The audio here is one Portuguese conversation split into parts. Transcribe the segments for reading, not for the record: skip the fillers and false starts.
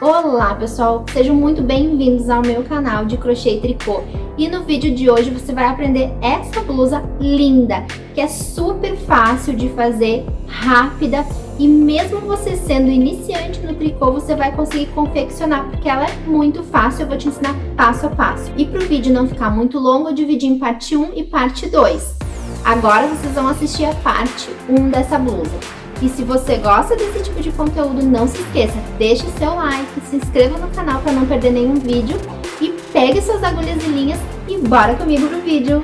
Olá pessoal, sejam muito bem-vindos ao meu canal de crochê e tricô. E no vídeo de hoje você vai aprender essa blusa linda, que é super fácil de fazer, rápida, e mesmo você sendo iniciante no tricô, você vai conseguir confeccionar, porque ela é muito fácil. Eu vou te ensinar passo a passo. E para o vídeo não ficar muito longo, eu dividi em parte 1 e parte 2. Agora vocês vão assistir a parte 1 dessa blusa. E se você gosta desse tipo de conteúdo, não se esqueça, deixe seu like, se inscreva no canal para não perder nenhum vídeo e pegue suas agulhas e linhas e bora comigo pro vídeo!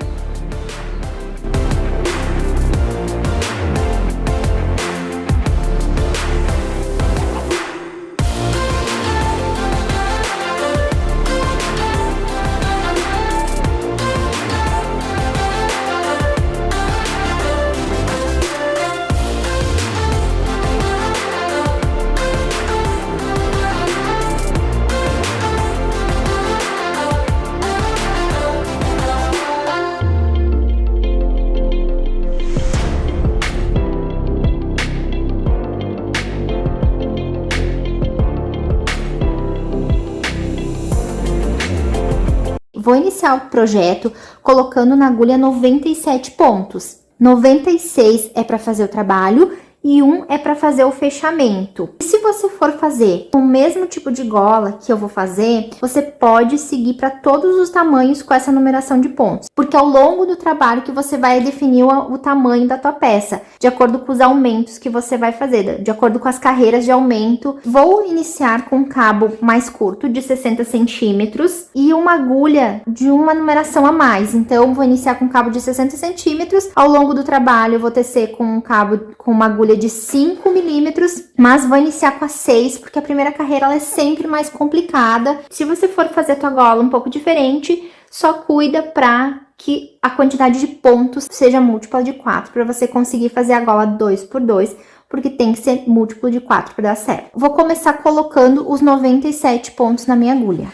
Vou iniciar o projeto colocando na agulha 97 pontos. 96 é para fazer o trabalho e 1 é para fazer o fechamento. E se você for fazer com o mesmo tipo de gola que eu vou fazer, você pode seguir para todos os tamanhos com essa numeração de pontos. Porque ao longo do trabalho que você vai definir o tamanho da tua peça, de acordo com os aumentos que você vai fazer, de acordo com as carreiras de aumento. Vou iniciar com um cabo mais curto, de 60 centímetros, e uma agulha de uma numeração a mais. Então, vou iniciar com um cabo de 60 centímetros. Ao longo do trabalho, eu vou tecer com um cabo com uma agulha de 5 milímetros, mas vou iniciar com a 6, porque a primeira carreira ela é sempre mais complicada. Se você for fazer a tua gola um pouco diferente, só cuida para que a quantidade de pontos seja múltipla de 4, para você conseguir fazer a gola 2 por 2, porque tem que ser múltiplo de 4 para dar certo. Vou começar colocando os 97 pontos na minha agulha.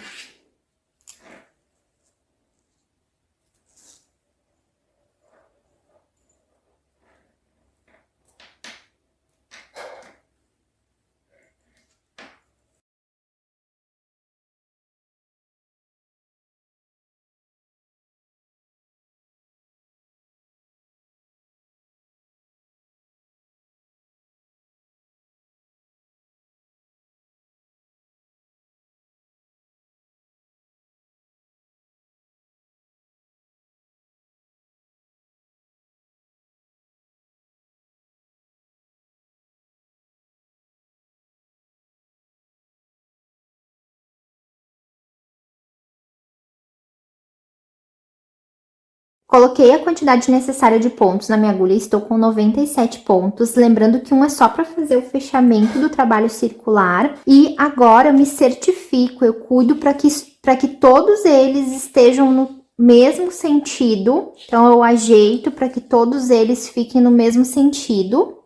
Coloquei a quantidade necessária de pontos na minha agulha e estou com 97 pontos. Lembrando que um é só para fazer o fechamento do trabalho circular. E agora eu me certifico, eu cuido para que todos eles estejam no mesmo sentido. Então, eu ajeito para que todos eles fiquem no mesmo sentido,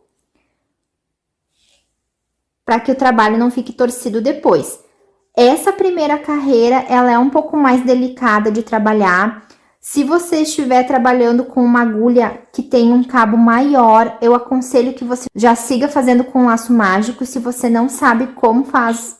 para que o trabalho não fique torcido depois. Essa primeira carreira, ela é um pouco mais delicada de trabalhar. Se você estiver trabalhando com uma agulha que tem um cabo maior, eu aconselho que você já siga fazendo com laço mágico. Se você não sabe como faz,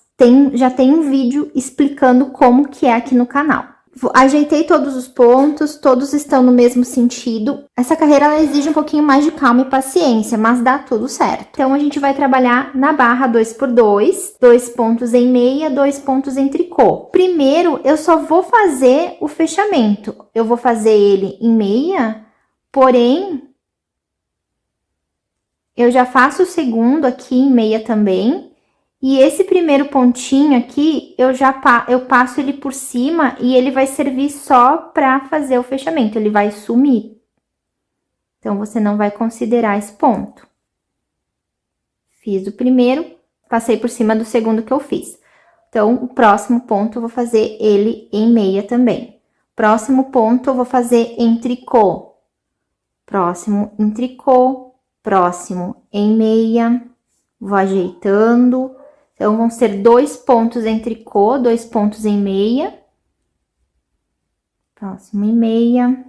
já tem um vídeo explicando como que é aqui no canal. Ajeitei todos os pontos, todos estão no mesmo sentido. Essa carreira ela exige um pouquinho mais de calma e paciência, mas dá tudo certo. Então, a gente vai trabalhar na barra 2 por 2, 2 pontos em meia, 2 pontos em tricô. Primeiro, eu só vou fazer o fechamento. Eu vou fazer ele em meia, porém, eu já faço o segundo aqui em meia também. E esse primeiro pontinho aqui, eu passo ele por cima e ele vai servir só para fazer o fechamento, ele vai sumir. Então, você não vai considerar esse ponto. Fiz o primeiro, passei por cima do segundo que eu fiz. Então, o próximo ponto eu vou fazer ele em meia também. Próximo ponto eu vou fazer em tricô. Próximo em tricô, próximo em meia, vou ajeitando. Então, vão ser 2 pontos em tricô, 2 pontos em meia. Próximo em meia.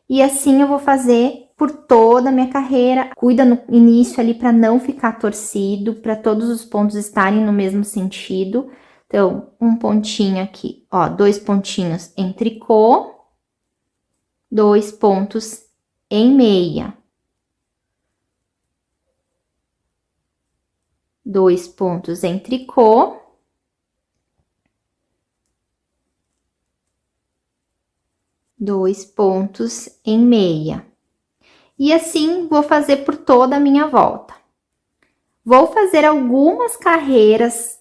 E assim eu vou fazer por toda a minha carreira. Cuida no início ali para não ficar torcido, para todos os pontos estarem no mesmo sentido. Então, um pontinho aqui, ó, 2 pontinhos em tricô, 2 pontos em meia. 2 pontos em tricô. 2 pontos em meia. E assim vou fazer por toda a minha volta. Vou fazer algumas carreiras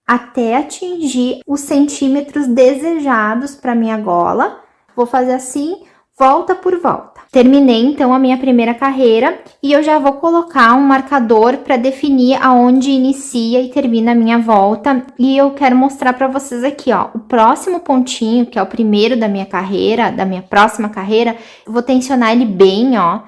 até atingir os centímetros desejados para minha gola. Vou fazer assim, volta por volta. Terminei então a minha primeira carreira e eu já vou colocar um marcador para definir aonde inicia e termina a minha volta. E eu quero mostrar para vocês aqui, ó, o próximo pontinho, que é o primeiro da minha carreira, da minha próxima carreira, eu vou tensionar ele bem, ó.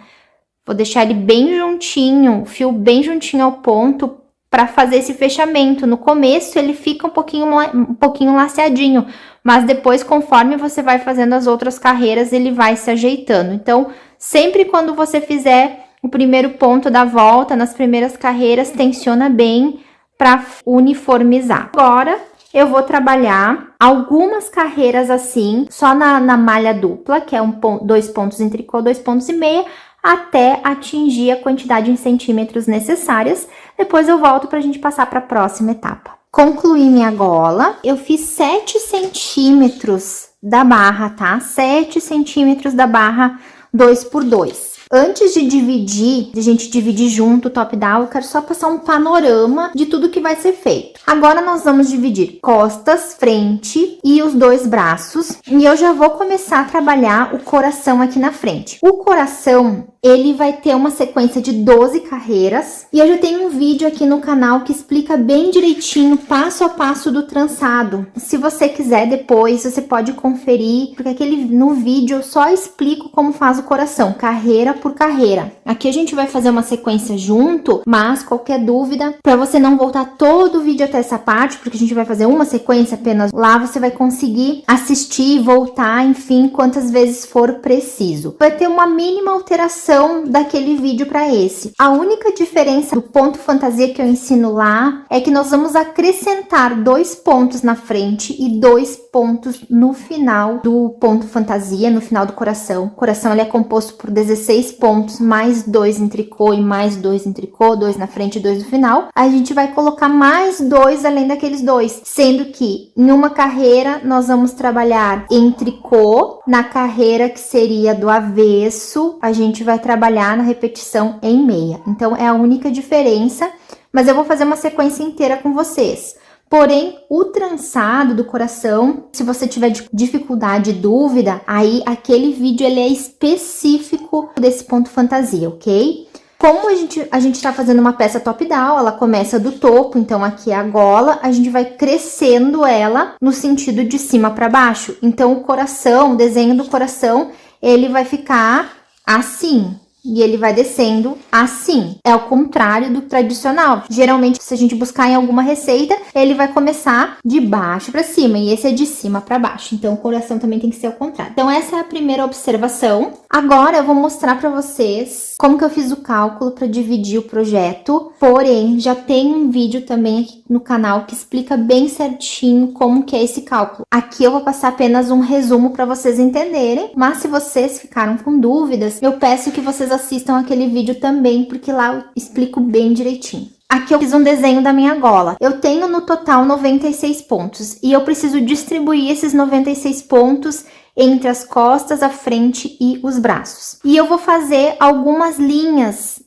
Vou deixar ele bem juntinho, o fio bem juntinho ao ponto para fazer esse fechamento. No começo ele fica um pouquinho laceadinho, mas depois, conforme você vai fazendo as outras carreiras, ele vai se ajeitando. Então, sempre quando você fizer o primeiro ponto da volta, nas primeiras carreiras, tensiona bem para uniformizar. Agora, eu vou trabalhar algumas carreiras assim, só na malha dupla, que é 2 pontos em tricô, 2 pontos e meia, até atingir a quantidade em centímetros necessárias. Depois eu volto para a gente passar para a próxima etapa. Concluí minha gola, eu fiz 7 centímetros da barra, tá? 7 centímetros da barra 2 por 2. Antes de a gente dividir junto o top-down, eu quero só passar um panorama de tudo que vai ser feito. Agora nós vamos dividir costas, frente e os 2 braços. E eu já vou começar a trabalhar o coração aqui na frente. O coração, ele vai ter uma sequência de 12 carreiras. E eu já tenho um vídeo aqui no canal que explica bem direitinho, passo a passo do trançado. Se você quiser depois, você pode conferir, porque no vídeo eu só explico como faz o coração, carreira por carreira. Aqui a gente vai fazer uma sequência junto, mas qualquer dúvida, para você não voltar todo o vídeo até essa parte, porque a gente vai fazer uma sequência apenas lá, você vai conseguir assistir, voltar, enfim, quantas vezes for preciso. Vai ter uma mínima alteração daquele vídeo para esse. A única diferença do ponto fantasia que eu ensino lá é que nós vamos acrescentar 2 pontos na frente e 2 pontos no final do ponto fantasia, no final do coração. O coração ele é composto por 16 pontos, mais 2 em tricô e mais 2 em tricô, 2 na frente e 2 no final. A gente vai colocar mais 2 além daqueles 2, sendo que em uma carreira nós vamos trabalhar em tricô, na carreira que seria do avesso, a gente vai trabalhar na repetição em meia. Então é a única diferença, mas eu vou fazer uma sequência inteira com vocês. Porém, o trançado do coração, se você tiver dificuldade, dúvida, aí aquele vídeo ele é específico desse ponto fantasia, ok? Como a gente tá fazendo uma peça top-down, ela começa do topo, então aqui é a gola, a gente vai crescendo ela no sentido de cima para baixo. Então o coração, o desenho do coração, ele vai ficar assim. E ele vai descendo assim. É o contrário do tradicional. Geralmente, se a gente buscar em alguma receita, ele vai começar de baixo para cima. E esse é de cima para baixo. Então, o coração também tem que ser o contrário. Então, essa é a primeira observação. Agora, eu vou mostrar para vocês como que eu fiz o cálculo para dividir o projeto. Porém, já tem um vídeo também aqui no canal que explica bem certinho como que é esse cálculo. Aqui eu vou passar apenas um resumo para vocês entenderem. Mas se vocês ficaram com dúvidas, eu peço que vocês assistam aquele vídeo também, porque lá eu explico bem direitinho. Aqui eu fiz um desenho da minha gola. Eu tenho no total 96 pontos e eu preciso distribuir esses 96 pontos entre as costas, a frente e os braços. E eu vou fazer algumas linhas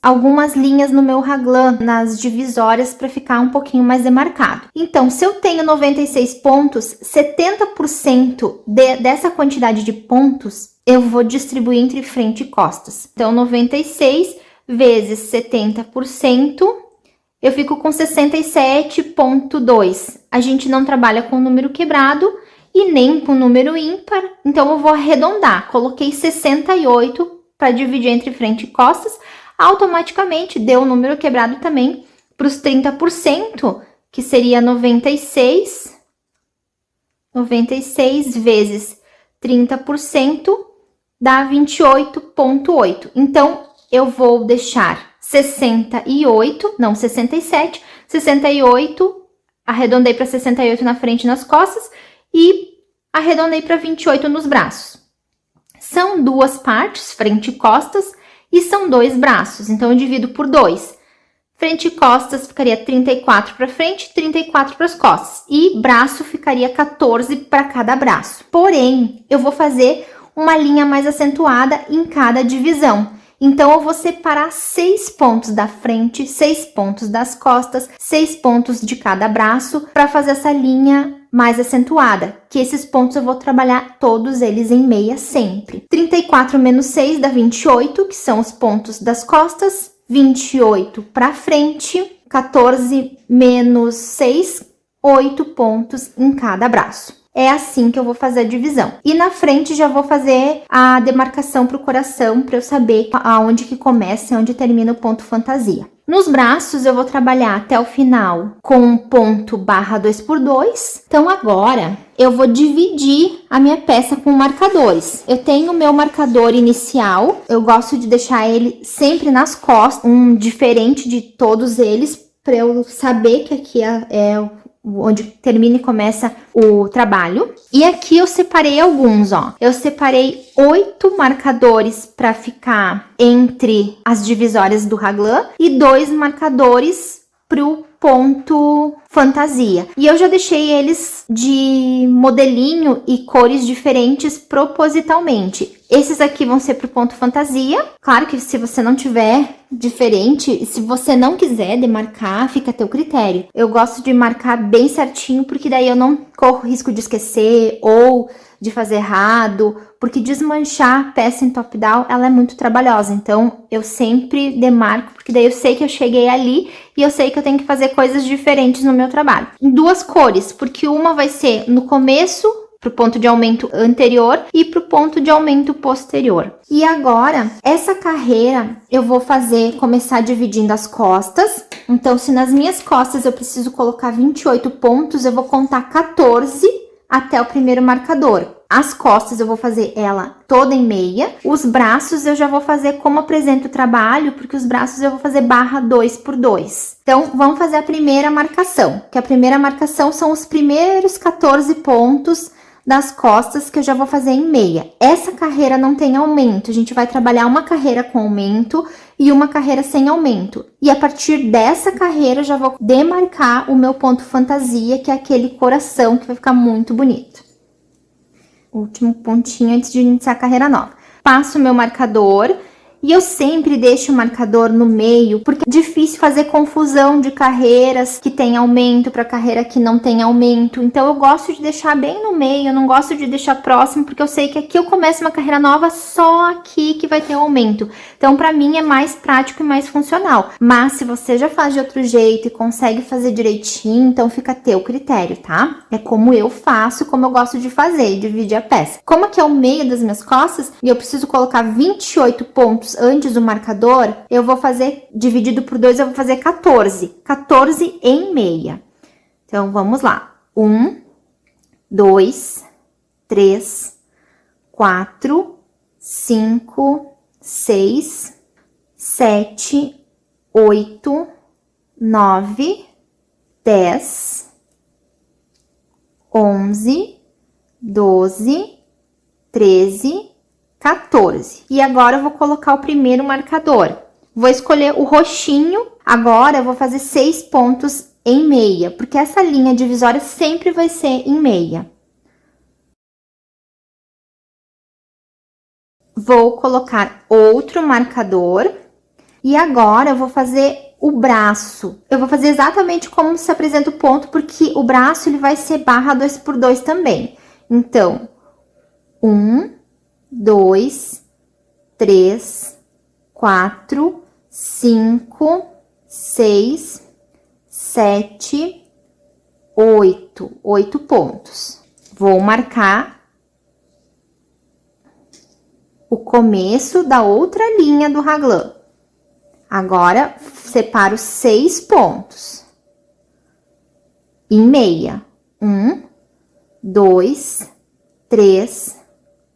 no meu raglan, nas divisórias, para ficar um pouquinho mais demarcado. Então, se eu tenho 96 pontos, 70% dessa quantidade de pontos eu vou distribuir entre frente e costas. Então, 96 vezes 70%, eu fico com 67,2. A gente não trabalha com número quebrado e nem com número ímpar, então eu vou arredondar. Coloquei 68 para dividir entre frente e costas, automaticamente deu o número quebrado também para os 30%, que seria 96 vezes 30%, dá 28,8. Então, eu vou deixar 68 arredondei para 68 na frente e nas costas e arredondei para 28 nos braços. São duas partes, frente e costas, e são dois braços, então eu divido por 2. Frente e costas ficaria 34 para frente, 34 para as costas. E braço ficaria 14 para cada braço. Porém, eu vou fazer uma linha mais acentuada em cada divisão. Então, eu vou separar 6 pontos da frente, 6 pontos das costas, 6 pontos de cada braço para fazer essa linha mais acentuada, que esses pontos eu vou trabalhar todos eles em meia sempre. 34 menos 6 dá 28, que são os pontos das costas, 28 para frente, 14 menos 6, 8 pontos em cada braço. É assim que eu vou fazer a divisão. E na frente já vou fazer a demarcação para o coração, para eu saber aonde que começa e onde termina o ponto fantasia. Nos braços eu vou trabalhar até o final com um ponto barra 2x2. Então agora eu vou dividir a minha peça com marcadores. Eu tenho o meu marcador inicial, eu gosto de deixar ele sempre nas costas, um diferente de todos eles, para eu saber que aqui é onde termina e começa o trabalho. E aqui eu separei alguns, ó. Eu separei 8 marcadores para ficar entre as divisórias do raglan e 2 marcadores pro ponto fantasia. E eu já deixei eles de modelinho e cores diferentes propositalmente. Esses aqui vão ser pro ponto fantasia. Claro que se você não tiver diferente, se você não quiser demarcar, fica a teu critério. Eu gosto de marcar bem certinho, porque daí eu não corro risco de esquecer ou de fazer errado, porque desmanchar a peça em top-down, ela é muito trabalhosa. Então, eu sempre demarco, porque daí eu sei que eu cheguei ali e eu sei que eu tenho que fazer coisas diferentes no meu trabalho. Em 2 cores, porque uma vai ser no começo, pro ponto de aumento anterior e pro ponto de aumento posterior. E agora, essa carreira eu vou começar dividindo as costas. Então, se nas minhas costas eu preciso colocar 28 pontos, eu vou contar 14 até o primeiro marcador. As costas eu vou fazer ela toda em meia. Os braços eu já vou fazer como apresento o trabalho, porque os braços eu vou fazer barra 2x2. Então, vamos fazer a primeira marcação, que a primeira marcação são os primeiros 14 pontos das costas que eu já vou fazer em meia. Essa carreira não tem aumento, a gente vai trabalhar uma carreira com aumento e uma carreira sem aumento. E a partir dessa carreira eu já vou demarcar o meu ponto fantasia, que é aquele coração que vai ficar muito bonito. Último pontinho antes de iniciar a carreira nova. Passo o meu marcador. E eu sempre deixo o marcador no meio, porque é difícil fazer confusão de carreiras que tem aumento para carreira que não tem aumento. Então, eu gosto de deixar bem no meio, eu não gosto de deixar próximo, porque eu sei que aqui eu começo uma carreira nova, só aqui que vai ter aumento. Então, para mim, é mais prático e mais funcional. Mas, se você já faz de outro jeito e consegue fazer direitinho, então fica a teu critério, tá? É como eu faço, como eu gosto de fazer, dividir a peça. Como aqui é o meio das minhas costas, e eu preciso colocar 28 pontos antes do marcador, eu vou fazer, dividido por 2, eu vou fazer 14. 14 em meia. Então, vamos lá. 1, 2, 3, 4, 5, 6, 7, 8, 9, 10, 11, 12, 13, 14. E agora eu vou colocar o primeiro marcador. Vou escolher o roxinho. Agora eu vou fazer 6 pontos em meia, porque essa linha divisória sempre vai ser em meia. Vou colocar outro marcador. E agora eu vou fazer o braço. Eu vou fazer exatamente como se apresenta o ponto, porque o braço ele vai ser barra 2x2 também. Então, 1, 2, 3, 4, 5, 6, 7, 8. 8 pontos. Vou marcar o começo da outra linha do raglan. Agora, separo 6 pontos em meia. 1, 2, 3,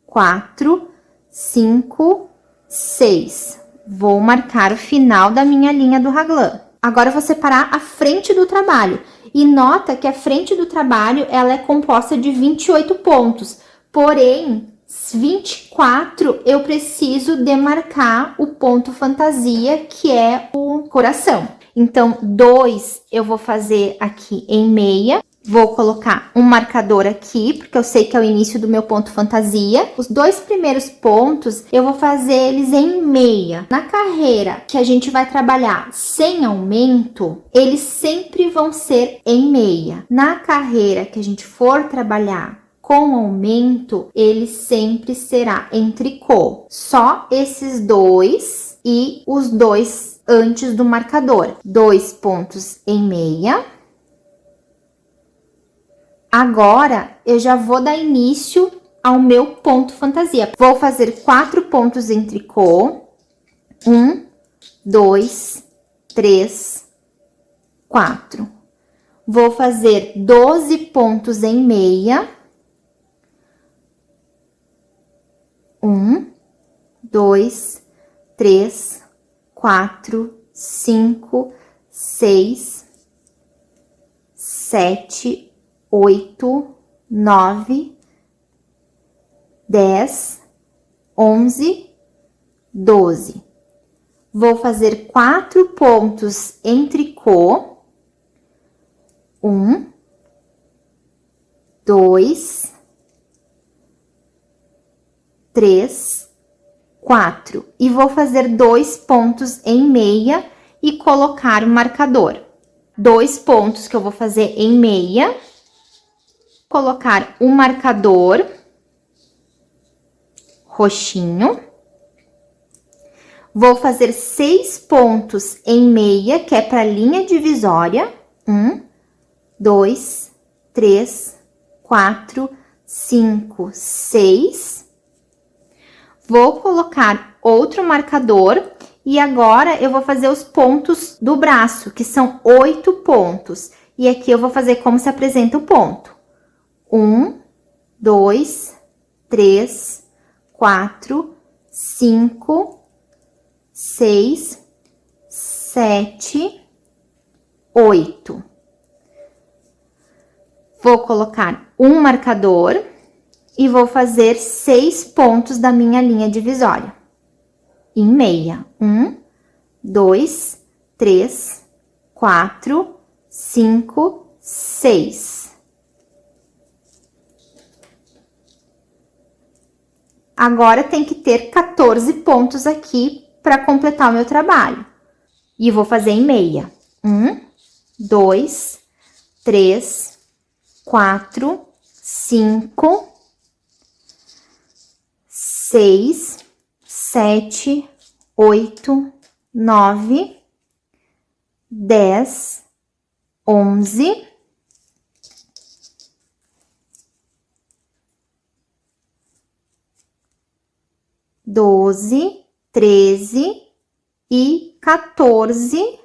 4, 5, 6. Vou marcar o final da minha linha do raglan. Agora eu vou separar a frente do trabalho. E nota que a frente do trabalho, ela é composta de 28 pontos. Porém, 24 eu preciso demarcar o ponto fantasia, que é o coração. Então, 2 eu vou fazer aqui em meia. Vou colocar um marcador aqui, porque eu sei que é o início do meu ponto fantasia. Os 2 primeiros pontos, eu vou fazer eles em meia. Na carreira que a gente vai trabalhar sem aumento, eles sempre vão ser em meia. Na carreira que a gente for trabalhar com aumento, ele sempre será em tricô. Só esses 2 e os 2 antes do marcador. 2 pontos em meia. Agora, eu já vou dar início ao meu ponto fantasia. Vou fazer 4 pontos em tricô. 1, 2, 3, 4. Vou fazer 12 pontos em meia. 1, 2, 3, 4, 5, 6, 7, 8, 9, 10, 11, 12. Vou fazer 4 pontos em tricô. 1, 2, 3, 4. E vou fazer 2 pontos em meia e colocar o marcador. 2 pontos que eu vou fazer em meia. Colocar um marcador roxinho. Vou fazer 6 pontos em meia, que é para linha divisória. 1, 2, 3, 4, 5, 6. Vou colocar outro marcador e agora eu vou fazer os pontos do braço, que são 8 pontos. E aqui eu vou fazer como se apresenta o ponto. 1, 2, 3, 4, 5, 6, 7, 8. Vou colocar um marcador e vou fazer 6 pontos da minha linha divisória. Em meia. 1, 2, 3, 4, 5, 6. Agora tem que ter 14 pontos aqui para completar o meu trabalho. E vou fazer em meia. 1, 2, 3, 4, 5, 6, 7, 8, 9, 10, 11, 12, 13 e 14.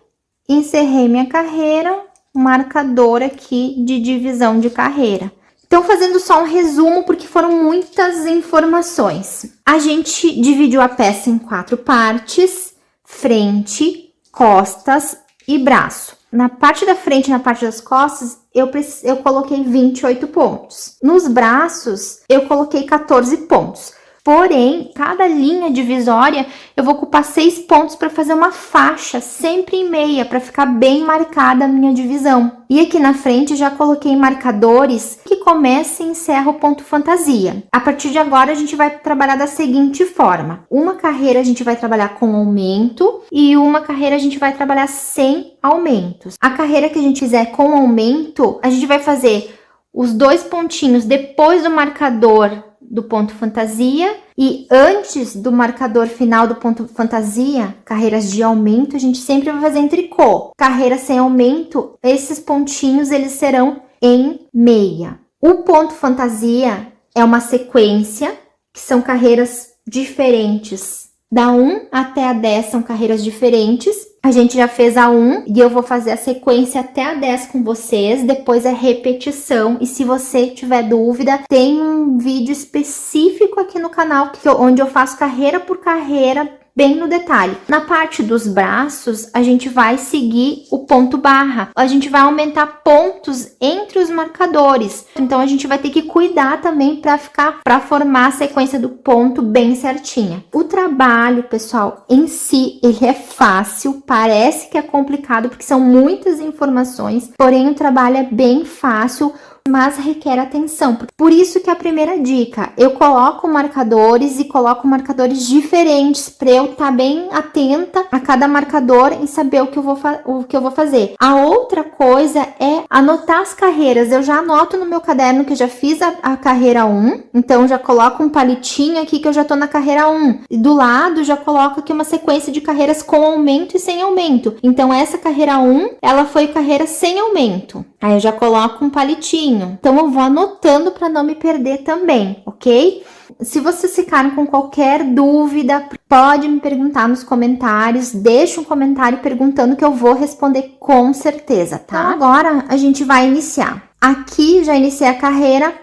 Encerrei minha carreira, marcador aqui de divisão de carreira. Então, fazendo só um resumo, porque foram muitas informações. A gente dividiu a peça em 4 partes: frente, costas e braço. Na parte da frente e na parte das costas, eu coloquei 28 pontos. Nos braços, eu coloquei 14 pontos. Porém, cada linha divisória, eu vou ocupar 6 pontos para fazer uma faixa, sempre em meia, para ficar bem marcada a minha divisão. E aqui na frente, já coloquei marcadores que começa e encerra o ponto fantasia. A partir de agora, a gente vai trabalhar da seguinte forma. Uma carreira a gente vai trabalhar com aumento e uma carreira a gente vai trabalhar sem aumentos. A carreira que a gente fizer com aumento, a gente vai fazer os 2 pontinhos depois do marcador do ponto fantasia e antes do marcador final do ponto fantasia. Carreiras de aumento a gente sempre vai fazer em tricô. Carreira sem aumento, esses pontinhos eles serão em meia. O ponto fantasia é uma sequência, que são carreiras diferentes. Da 1 até a 10 são carreiras diferentes. A gente já fez a 1 e eu vou fazer a sequência até a 10 com vocês. Depois é repetição. E se você tiver dúvida, tem um vídeo específico aqui no canal onde eu faço carreira por carreira bem no detalhe. Na parte dos braços, a gente vai seguir o ponto barra. A gente vai aumentar pontos entre os marcadores. Então, a gente vai ter que cuidar também para formar a sequência do ponto bem certinha. O trabalho, pessoal, em si, ele é fácil, parece que é complicado porque são muitas informações, porém o trabalho é bem fácil, mas requer atenção. Por isso que a primeira dica, eu coloco marcadores e coloco marcadores diferentes para eu estar bem atenta a cada marcador e saber o que eu vou fazer. A outra coisa é anotar as carreiras. Eu já anoto no meu caderno que eu já fiz a carreira 1, então já coloco um palitinho aqui que eu já tô na carreira 1. E do lado já coloco aqui uma sequência de carreiras com aumento e sem aumento. Então essa carreira 1, ela foi carreira sem aumento. Aí eu já coloco um palitinho. Então, eu vou anotando para não me perder também, ok? Se vocês ficarem com qualquer dúvida, pode me perguntar nos comentários. Deixa um comentário perguntando que eu vou responder com certeza, tá? Então, agora a gente vai iniciar. Aqui, já iniciei a carreira,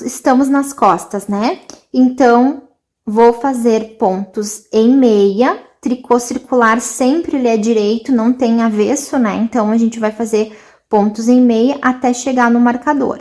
estamos nas costas, né? Então, vou fazer pontos em meia. Tricô circular sempre ele é direito, não tem avesso, né? Então, a gente vai fazer pontos em meia até chegar no marcador.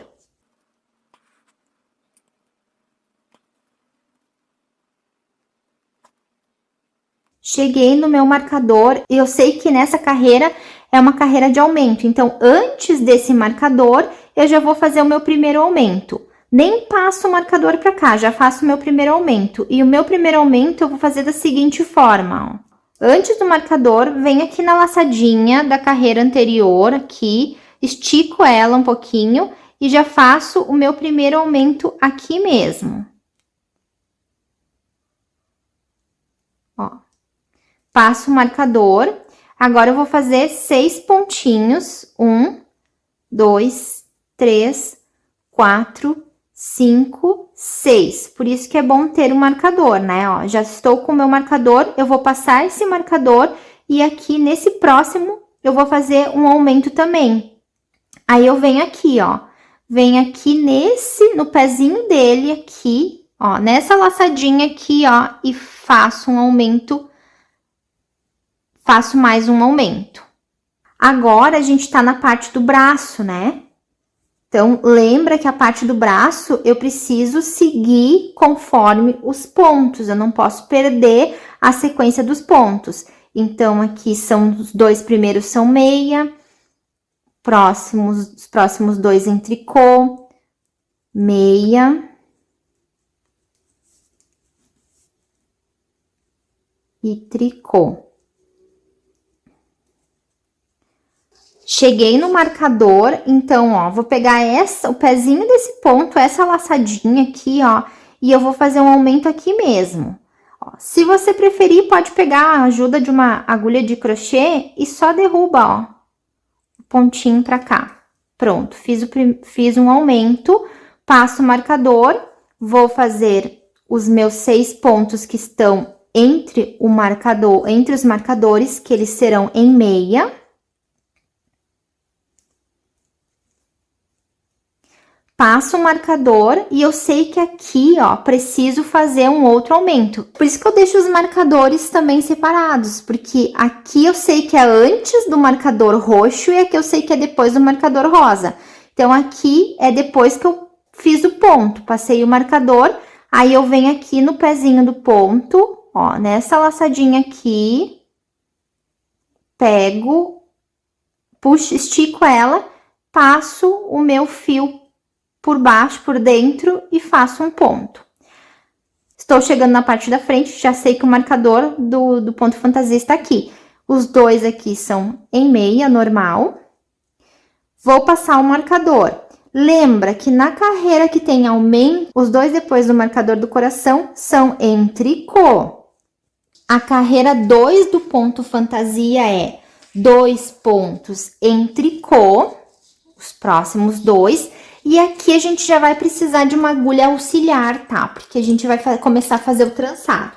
Cheguei no meu marcador e eu sei que nessa carreira é uma carreira de aumento. Então, antes desse marcador, eu já vou fazer o meu primeiro aumento. Nem passo o marcador para cá, já faço o meu primeiro aumento. E o meu primeiro aumento eu vou fazer da seguinte forma, ó. Antes do marcador, venho aqui na laçadinha da carreira anterior, aqui, estico ela um pouquinho e já faço o meu primeiro aumento aqui mesmo. Ó, passo o marcador, agora eu vou fazer 6 pontinhos, 1, 2, 3, 4, 5, 6. Por isso que é bom ter um marcador, né? Ó, já estou com o meu marcador, eu vou passar esse marcador e aqui nesse próximo eu vou fazer um aumento também. Aí eu venho aqui, ó, venho aqui no pezinho dele aqui, ó, nessa laçadinha aqui, ó, e faço um aumento, faço mais um aumento. Agora a gente tá na parte do braço, né? Então, lembra que a parte do braço eu preciso seguir conforme os pontos, eu não posso perder a sequência dos pontos. Então, aqui os 2 primeiros são meia, os próximos 2 em tricô, meia e tricô. Cheguei no marcador, então, ó, vou pegar o pezinho desse ponto, essa laçadinha aqui, ó, e eu vou fazer um aumento aqui mesmo. Ó, se você preferir, pode pegar a ajuda de uma agulha de crochê e só derruba, ó, o pontinho pra cá. Pronto, fiz um aumento, passo o marcador, vou fazer os meus 6 pontos que estão entre os marcadores, que eles serão em meia. Passo o marcador e eu sei que aqui, ó, preciso fazer um outro aumento. Por isso que eu deixo os marcadores também separados, porque aqui eu sei que é antes do marcador roxo e aqui eu sei que é depois do marcador rosa. Então, aqui é depois que eu fiz o ponto, passei o marcador, aí eu venho aqui no pezinho do ponto, ó, nessa laçadinha aqui, pego, puxo, estico ela, passo o meu fio por baixo, por dentro e faço um ponto. Estou chegando na parte da frente, já sei que o marcador do ponto fantasia está aqui. Os 2 aqui são em meia, normal. Vou passar o marcador. Lembra que na carreira que tem aumento, os 2 depois do marcador do coração são em tricô. A carreira 2 do ponto fantasia é 2 pontos em tricô, os próximos 2. E aqui a gente já vai precisar de uma agulha auxiliar, tá? Porque a gente vai começar a fazer o trançado.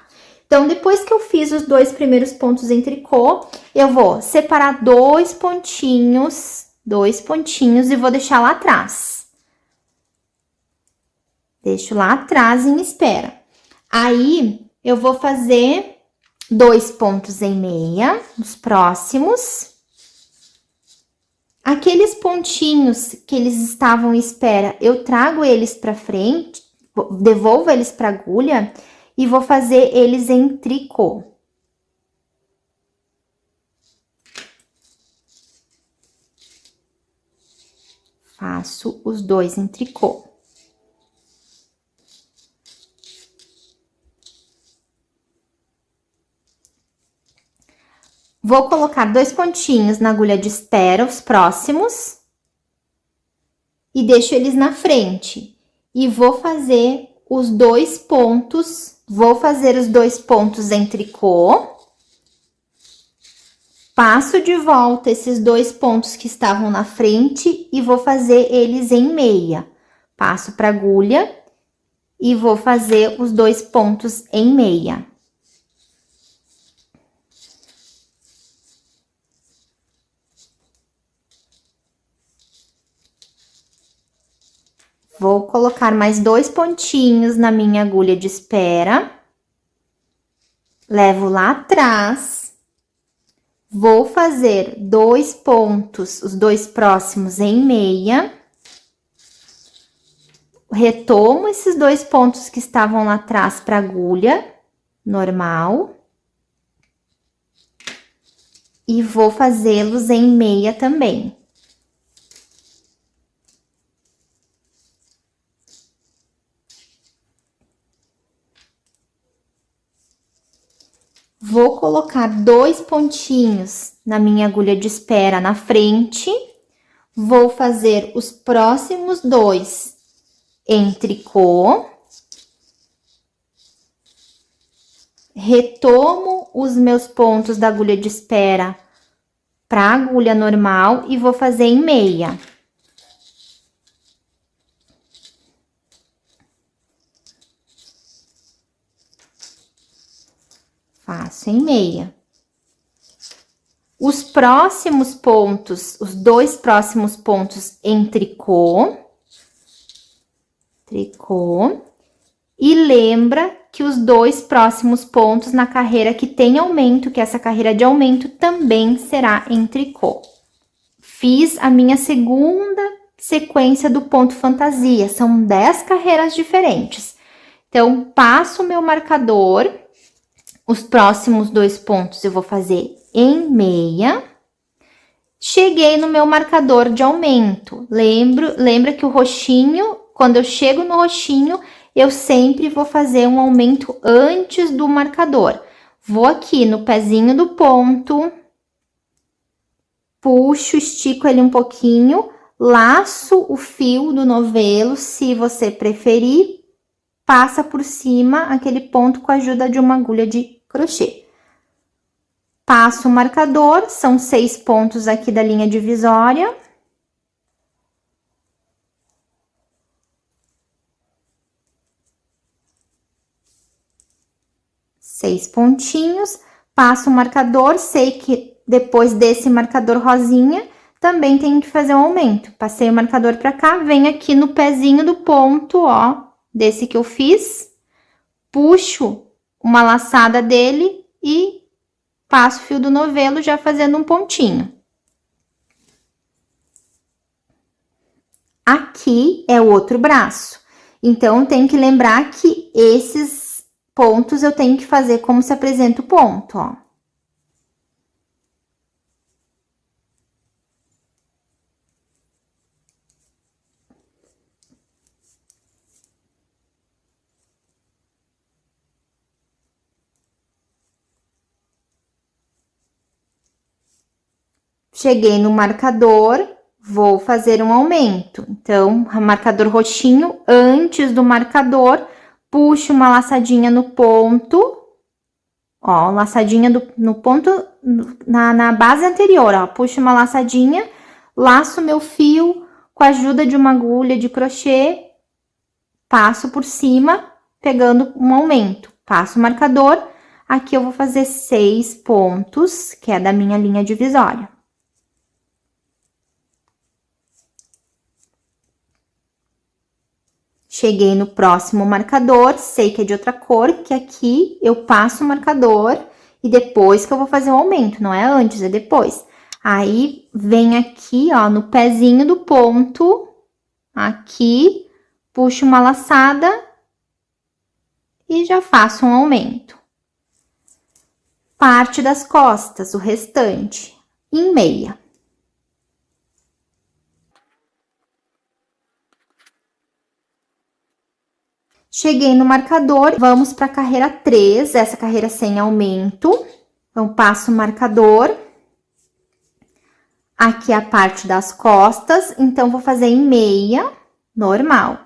Então, depois que eu fiz os 2 primeiros pontos em tricô, eu vou separar 2 pontinhos e vou deixar lá atrás. Deixo lá atrás em espera. Aí, eu vou fazer 2 pontos em meia, os próximos. Aqueles pontinhos que eles estavam em espera, eu trago eles para frente, devolvo eles para agulha e vou fazer eles em tricô. Faço os 2 em tricô. Vou colocar 2 pontinhos na agulha de espera, os próximos, e deixo eles na frente. E vou fazer os 2 pontos, vou fazer os 2 pontos em tricô. Passo de volta esses 2 pontos que estavam na frente e vou fazer eles em meia. Passo para agulha e vou fazer os 2 pontos em meia. Vou colocar mais 2 pontinhos na minha agulha de espera. Levo lá atrás. Vou fazer 2 pontos, os 2 próximos em meia. Retomo esses 2 pontos que estavam lá atrás para agulha normal. E vou fazê-los em meia também. Vou colocar 2 pontinhos na minha agulha de espera na frente. Vou fazer os próximos 2 em tricô. Retomo os meus pontos da agulha de espera para a agulha normal e vou fazer em meia. Faço em meia. Os próximos pontos, os 2 próximos pontos em tricô. Tricô. E lembra que os 2 próximos pontos na carreira que tem aumento, que essa carreira de aumento também será em tricô. Fiz a minha segunda sequência do ponto fantasia, são 10 carreiras diferentes. Então, passo o meu marcador. Os próximos 2 pontos eu vou fazer em meia. Cheguei no meu marcador de aumento. Lembra que o roxinho, quando eu chego no roxinho, eu sempre vou fazer um aumento antes do marcador. Vou aqui no pezinho do ponto, puxo, estico ele um pouquinho, laço o fio do novelo, se você preferir, passa por cima aquele ponto com a ajuda de uma agulha de crochê. Passo o marcador, são 6 pontos aqui da linha divisória. Seis pontinhos, passo o marcador, sei que depois desse marcador rosinha, também tenho que fazer um aumento. Passei o marcador pra cá, venho aqui no pezinho do ponto, ó, desse que eu fiz, puxo uma laçada dele e passo o fio do novelo já fazendo um pontinho. Aqui é o outro braço. Então, tem que lembrar que esses pontos eu tenho que fazer como se apresenta o ponto, ó. Cheguei no marcador, vou fazer um aumento. Então, marcador roxinho, antes do marcador, puxo uma laçadinha no ponto, ó, laçadinha no ponto, na base anterior, ó, puxo uma laçadinha, laço meu fio com a ajuda de uma agulha de crochê, passo por cima, pegando um aumento. Passo o marcador, aqui eu vou fazer 6 pontos, que é da minha linha divisória. Cheguei no próximo marcador, sei que é de outra cor, que aqui eu passo o marcador e depois que eu vou fazer o aumento, não é antes, é depois. Aí, vem aqui, ó, no pezinho do ponto, aqui, puxo uma laçada e já faço um aumento. Parte das costas, o restante, em meia. Cheguei no marcador, vamos para a carreira 3, essa carreira sem aumento. Então, passo o marcador. Aqui a parte das costas, então, vou fazer em meia, normal.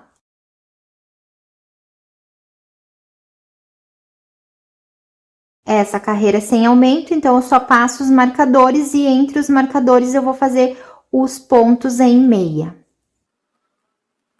Essa carreira sem aumento, então, eu só passo os marcadores e entre os marcadores eu vou fazer os pontos em meia.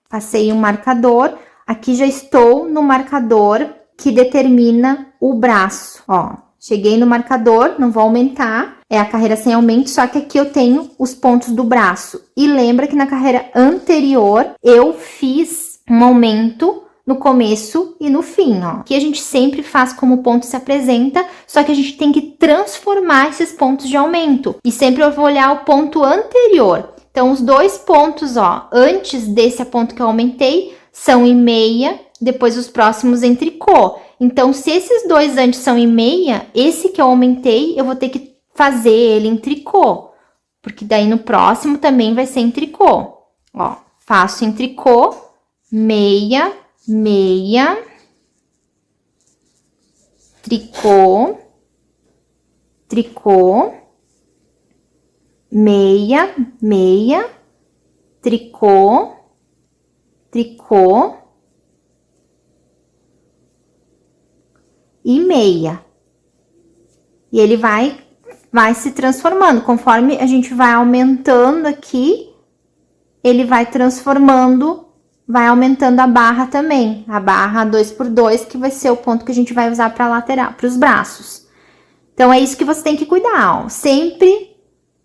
Passei um marcador, aqui já estou no marcador que determina o braço, ó. Cheguei no marcador, não vou aumentar, é a carreira sem aumento, só que aqui eu tenho os pontos do braço. E lembra que na carreira anterior eu fiz um aumento no começo e no fim, ó. Aqui a gente sempre faz como o ponto se apresenta, só que a gente tem que transformar esses pontos de aumento. E sempre eu vou olhar o ponto anterior. Então, os dois pontos, ó, antes desse ponto que eu aumentei, são em meia, depois os próximos em tricô. Então, se esses dois antes são em meia, esse que eu aumentei, eu vou ter que fazer ele em tricô. Porque daí no próximo também vai ser em tricô. Ó, faço em tricô, meia, meia, tricô, tricô, meia, meia, tricô, tricô e meia. E ele vai se transformando, conforme a gente vai aumentando aqui, ele vai transformando, vai aumentando a barra também, a barra 2x2, que vai ser o ponto que a gente vai usar para lateral, para os braços. Então, é isso que você tem que cuidar, ó. Sempre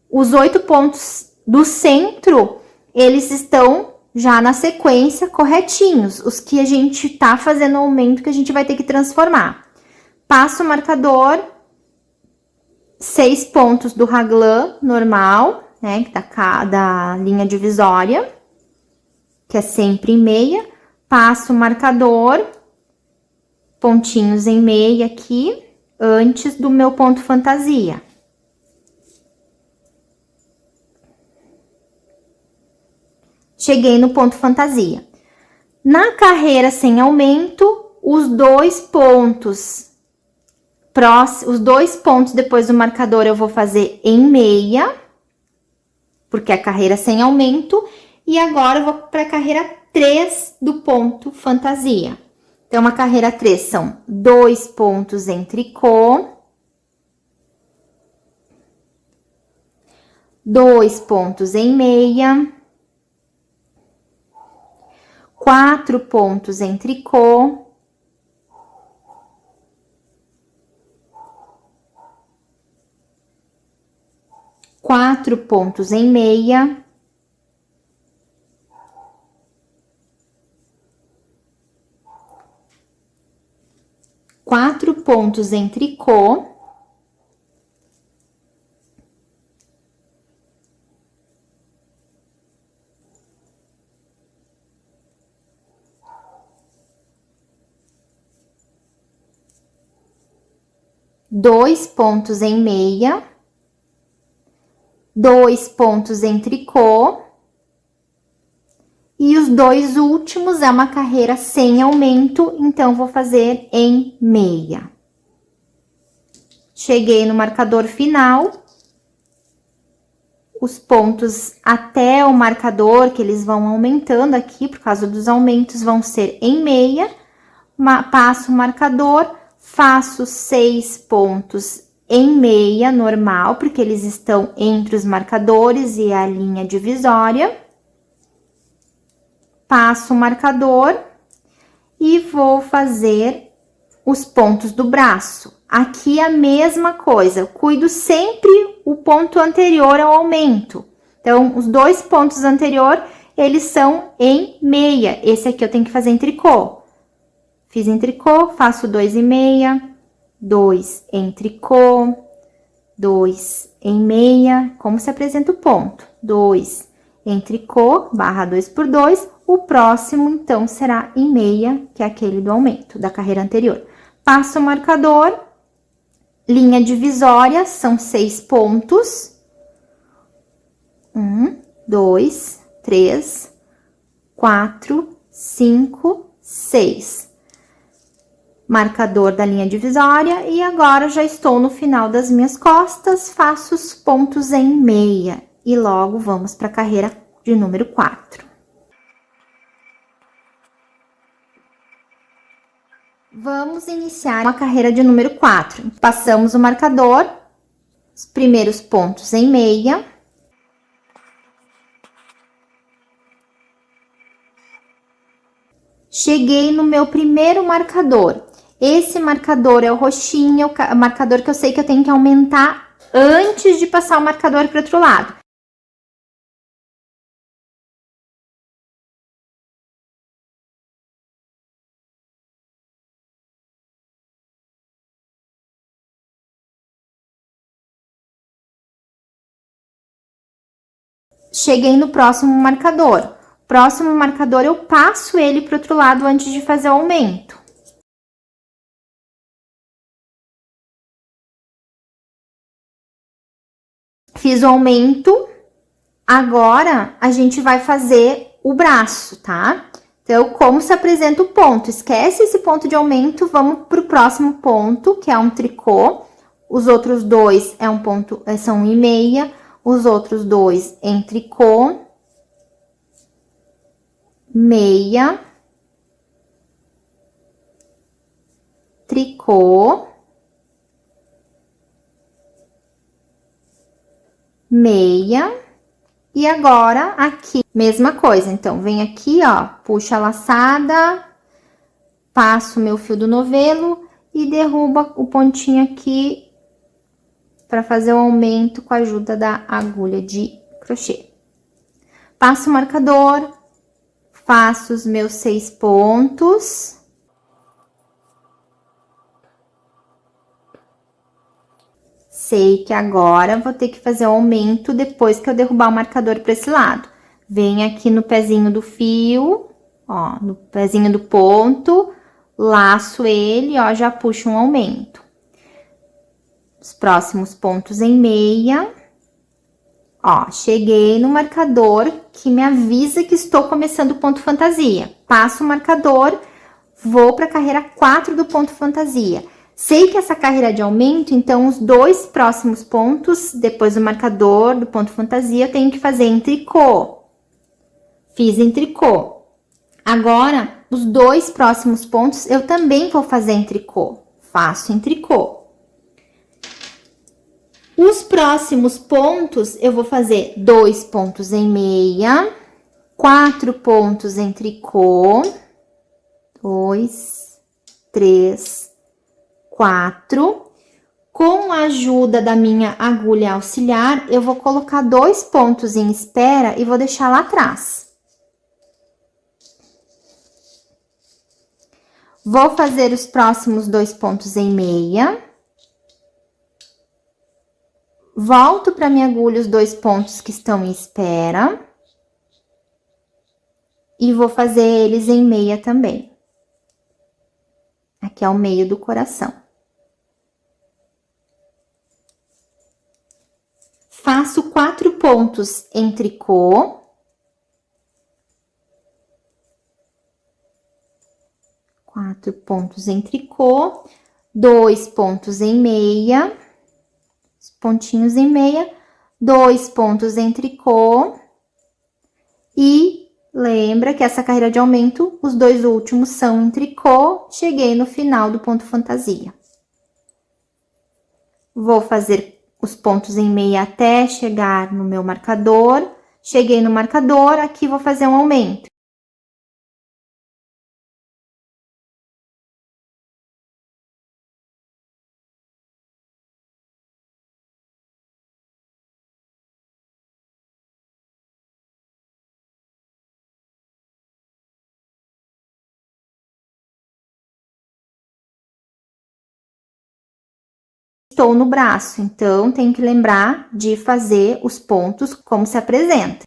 os 8 pontos do centro, eles estão já na sequência corretinhos, os que a gente tá fazendo aumento que a gente vai ter que transformar. Passo o marcador, 6 pontos do raglan normal, né, que tá da linha divisória, que é sempre em meia. Passo o marcador, pontinhos em meia aqui, antes do meu ponto fantasia. Cheguei no ponto fantasia. Na carreira sem aumento, os dois pontos depois do marcador eu vou fazer em meia, porque é a carreira sem aumento, e agora eu vou para a carreira 3 do ponto fantasia. Então, a carreira 3 são 2 pontos em tricô, 2 pontos em meia, 4 pontos em tricô, 4 pontos em meia, 4 pontos em tricô, dois pontos em meia, 2 pontos em tricô, e os dois últimos é uma carreira sem aumento, então vou fazer em meia. Cheguei no marcador final, os pontos até o marcador, que eles vão aumentando aqui, por causa dos aumentos, vão ser em meia, passo o marcador, faço 6 pontos em meia normal, porque eles estão entre os marcadores e a linha divisória. Passo o marcador e vou fazer os pontos do braço. Aqui a mesma coisa, eu cuido sempre o ponto anterior ao aumento. Então, os dois pontos anterior, eles são em meia. Esse aqui eu tenho que fazer em tricô. Fiz em tricô, faço 2 em meia, 2 em tricô, 2 em meia, como se apresenta o ponto? 2 em tricô, barra 2 por 2, o próximo, então, será em meia, que é aquele do aumento, da carreira anterior. Passo o marcador, linha divisória, são 6 pontos. 1, 2, 3, 4, 5, 6. Marcador da linha divisória e agora já estou no final das minhas costas, faço os pontos em meia e logo vamos para a carreira de número 4. Vamos iniciar a carreira de número 4. Passamos o marcador, os primeiros pontos em meia. Cheguei no meu primeiro marcador. Esse marcador é o roxinho, o marcador que eu sei que eu tenho que aumentar antes de passar o marcador para o outro lado. Cheguei no próximo marcador. Próximo marcador eu passo ele para o outro lado antes de fazer o aumento. Fiz o aumento. Agora, a gente vai fazer o braço, tá? Então, como se apresenta o ponto? Esquece esse ponto de aumento, vamos pro próximo ponto, que é um tricô. Os outros dois é um ponto, são 1,5. Os outros dois em tricô, meia, tricô, meia. E agora, aqui, mesma coisa. Então, vem aqui, ó, puxa a laçada, passo o meu fio do novelo e derruba o pontinho aqui para fazer o aumento com a ajuda da agulha de crochê. Passo o marcador, faço os meus 6 pontos. Sei que agora vou ter que fazer o aumento depois que eu derrubar o marcador para esse lado. Venho aqui no pezinho do fio, ó, no pezinho do ponto, laço ele, ó, já puxo um aumento. Os próximos pontos em meia. Ó, cheguei no marcador que me avisa que estou começando o ponto fantasia. Passo o marcador, vou para a carreira 4 do ponto fantasia. Sei que essa carreira é de aumento, então os 2 próximos pontos, depois do marcador do ponto fantasia, eu tenho que fazer em tricô. Fiz em tricô. Agora, os 2 próximos pontos eu também vou fazer em tricô. Faço em tricô. Os próximos pontos, eu vou fazer 2 pontos em meia, 4 pontos em tricô, 2, 3, 4. Com a ajuda da minha agulha auxiliar, eu vou colocar 2 pontos em espera e vou deixar lá atrás. Vou fazer os próximos 2 pontos em meia. Volto para minha agulha os 2 pontos que estão em espera. E vou fazer eles em meia também. Aqui é o meio do coração. Faço 4 pontos em tricô. 4 pontos em tricô, 2 pontos em meia, os pontinhos em meia, 2 pontos em tricô. E lembra que essa carreira de aumento, os 2 últimos são em tricô. Cheguei no final do ponto fantasia. Vou fazer os pontos em meia até chegar no meu marcador. Cheguei no marcador, aqui vou fazer um aumento. estou no braço, então tem que lembrar de fazer os pontos como se apresenta.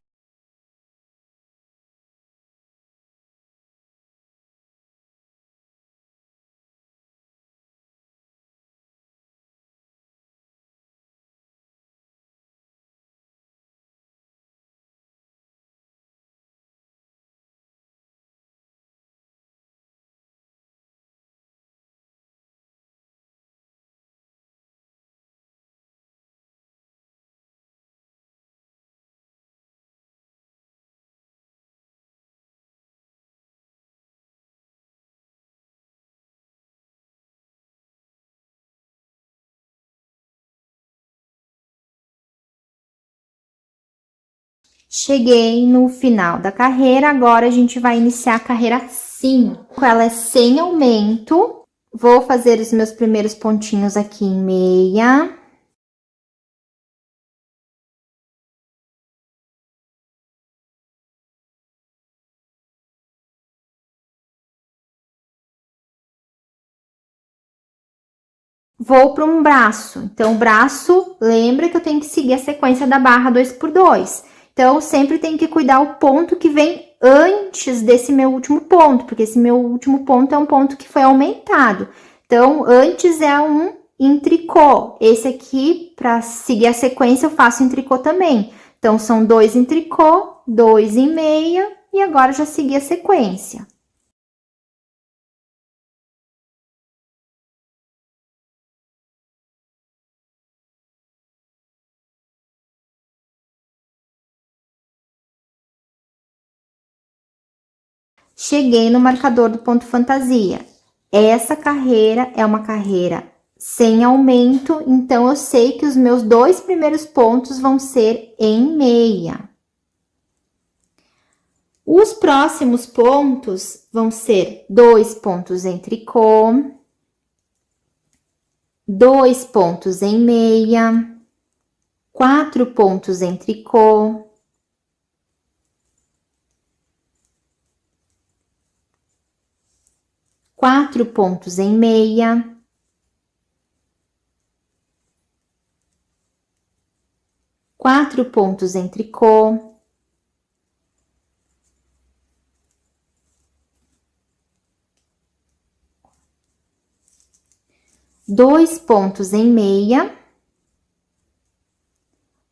Cheguei no final da carreira, agora a gente vai iniciar a carreira 5. Ela é sem aumento. Vou fazer os meus primeiros pontinhos aqui em meia. Vou para um braço. Então, o braço, lembra que eu tenho que seguir a sequência da barra 2x2. Então, sempre tem que cuidar o ponto que vem antes desse meu último ponto, porque esse meu último ponto é um ponto que foi aumentado. Então, antes é um em tricô. Esse aqui, para seguir a sequência, eu faço em tricô também. Então, são 2 em tricô, 2 em meia, e agora já segui a sequência. Cheguei no marcador do ponto fantasia. Essa carreira é uma carreira sem aumento, então eu sei que os meus 2 primeiros pontos vão ser em meia. Os próximos pontos vão ser 2 pontos em tricô, 2 pontos em meia, 4 pontos em tricô, 4 pontos em meia, 4 pontos em tricô, 2 pontos em meia,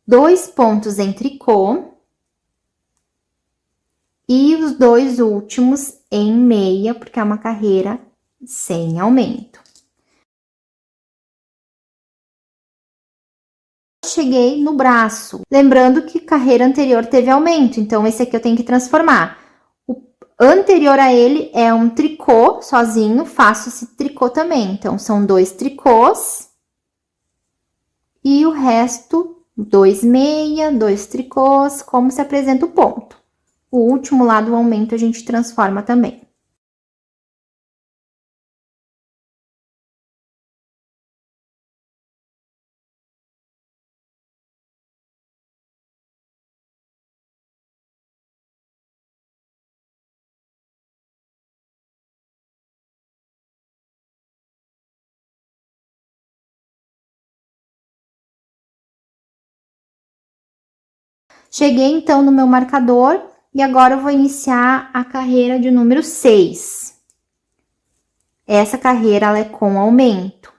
2 pontos em tricô e os 2 últimos em meia, porque é uma carreira sem aumento. Cheguei no braço, lembrando que carreira anterior teve aumento, então esse aqui eu tenho que transformar. O anterior a ele é um tricô sozinho, faço esse tricô também, então são 2 tricôs e o resto 2 meia, 2 tricôs, como se apresenta o ponto. O último lá do aumento a gente transforma também. Cheguei então no meu marcador e agora eu vou iniciar a carreira de número 6. Essa carreira ela é com aumento.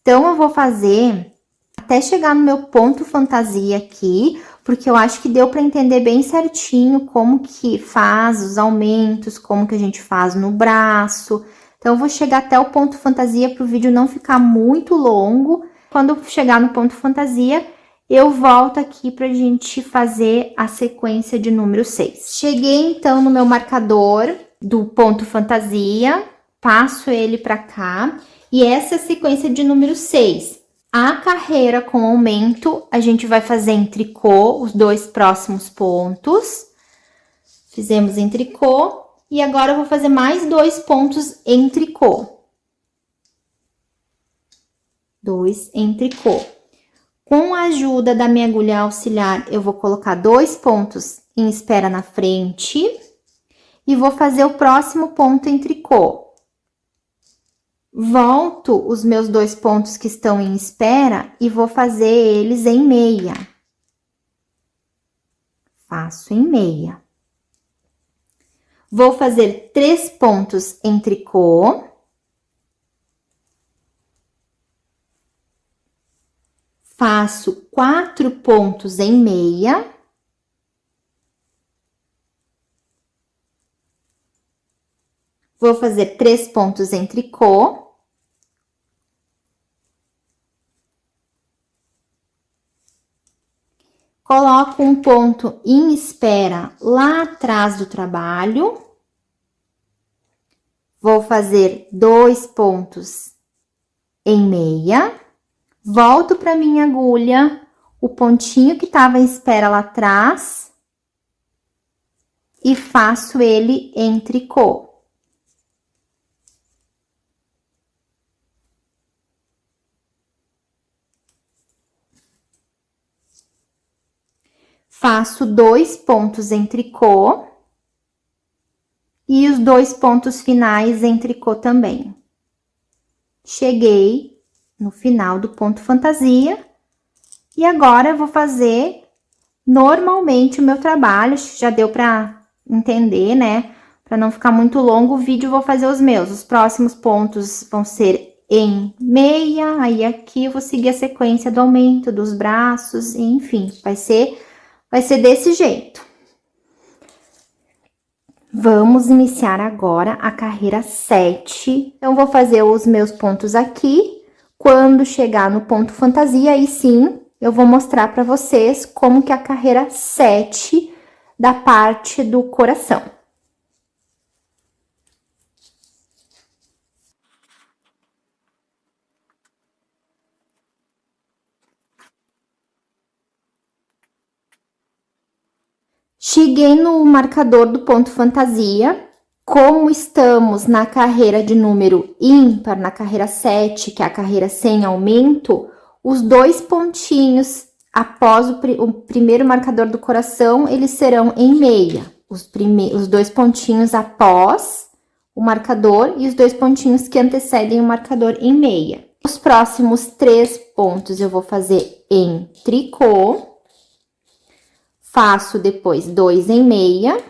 Então, eu vou fazer até chegar no meu ponto fantasia aqui, porque eu acho que deu para entender bem certinho como que faz os aumentos, como que a gente faz no braço. Então, eu vou chegar até o ponto fantasia para o vídeo não ficar muito longo. Quando eu chegar no ponto fantasia, eu volto aqui para a gente fazer a sequência de número 6. Cheguei, então, no meu marcador do ponto fantasia, passo ele para cá, e essa é a sequência de número 6. A carreira com aumento, a gente vai fazer em tricô os 2 próximos pontos. Fizemos em tricô, e agora eu vou fazer mais 2 pontos em tricô. 2 em tricô. Com a ajuda da minha agulha auxiliar, eu vou colocar 2 pontos em espera na frente e vou fazer o próximo ponto em tricô. Volto os meus 2 pontos que estão em espera e vou fazer eles em meia. Faço em meia. Vou fazer 3 pontos em tricô. Faço 4 pontos em meia. Vou fazer 3 pontos em tricô. Coloco um ponto em espera lá atrás do trabalho. Vou fazer 2 pontos em meia. Volto para minha agulha, o pontinho que estava em espera lá atrás. E faço ele em tricô. Faço 2 pontos em tricô. E os 2 pontos finais em tricô também. Cheguei no final do ponto fantasia. E agora eu vou fazer normalmente o meu trabalho. Já deu pra entender, né? Pra não ficar muito longo o vídeo, eu vou fazer os meus. Os próximos pontos vão ser em meia. Aí aqui eu vou seguir a sequência do aumento dos braços, enfim, vai ser desse jeito. Vamos iniciar agora a carreira 7. Então, vou fazer os meus pontos aqui. Quando chegar no ponto fantasia, aí sim, eu vou mostrar para vocês como que é a carreira 7 da parte do coração. Cheguei no marcador do ponto fantasia. Como estamos na carreira de número ímpar, na carreira 7, que é a carreira sem aumento, os 2 pontinhos após o primeiro marcador do coração, eles serão em meia. Os 2 pontinhos após o marcador e os 2 pontinhos que antecedem o marcador em meia. Os próximos 3 pontos eu vou fazer em tricô. Faço depois 2 em meia.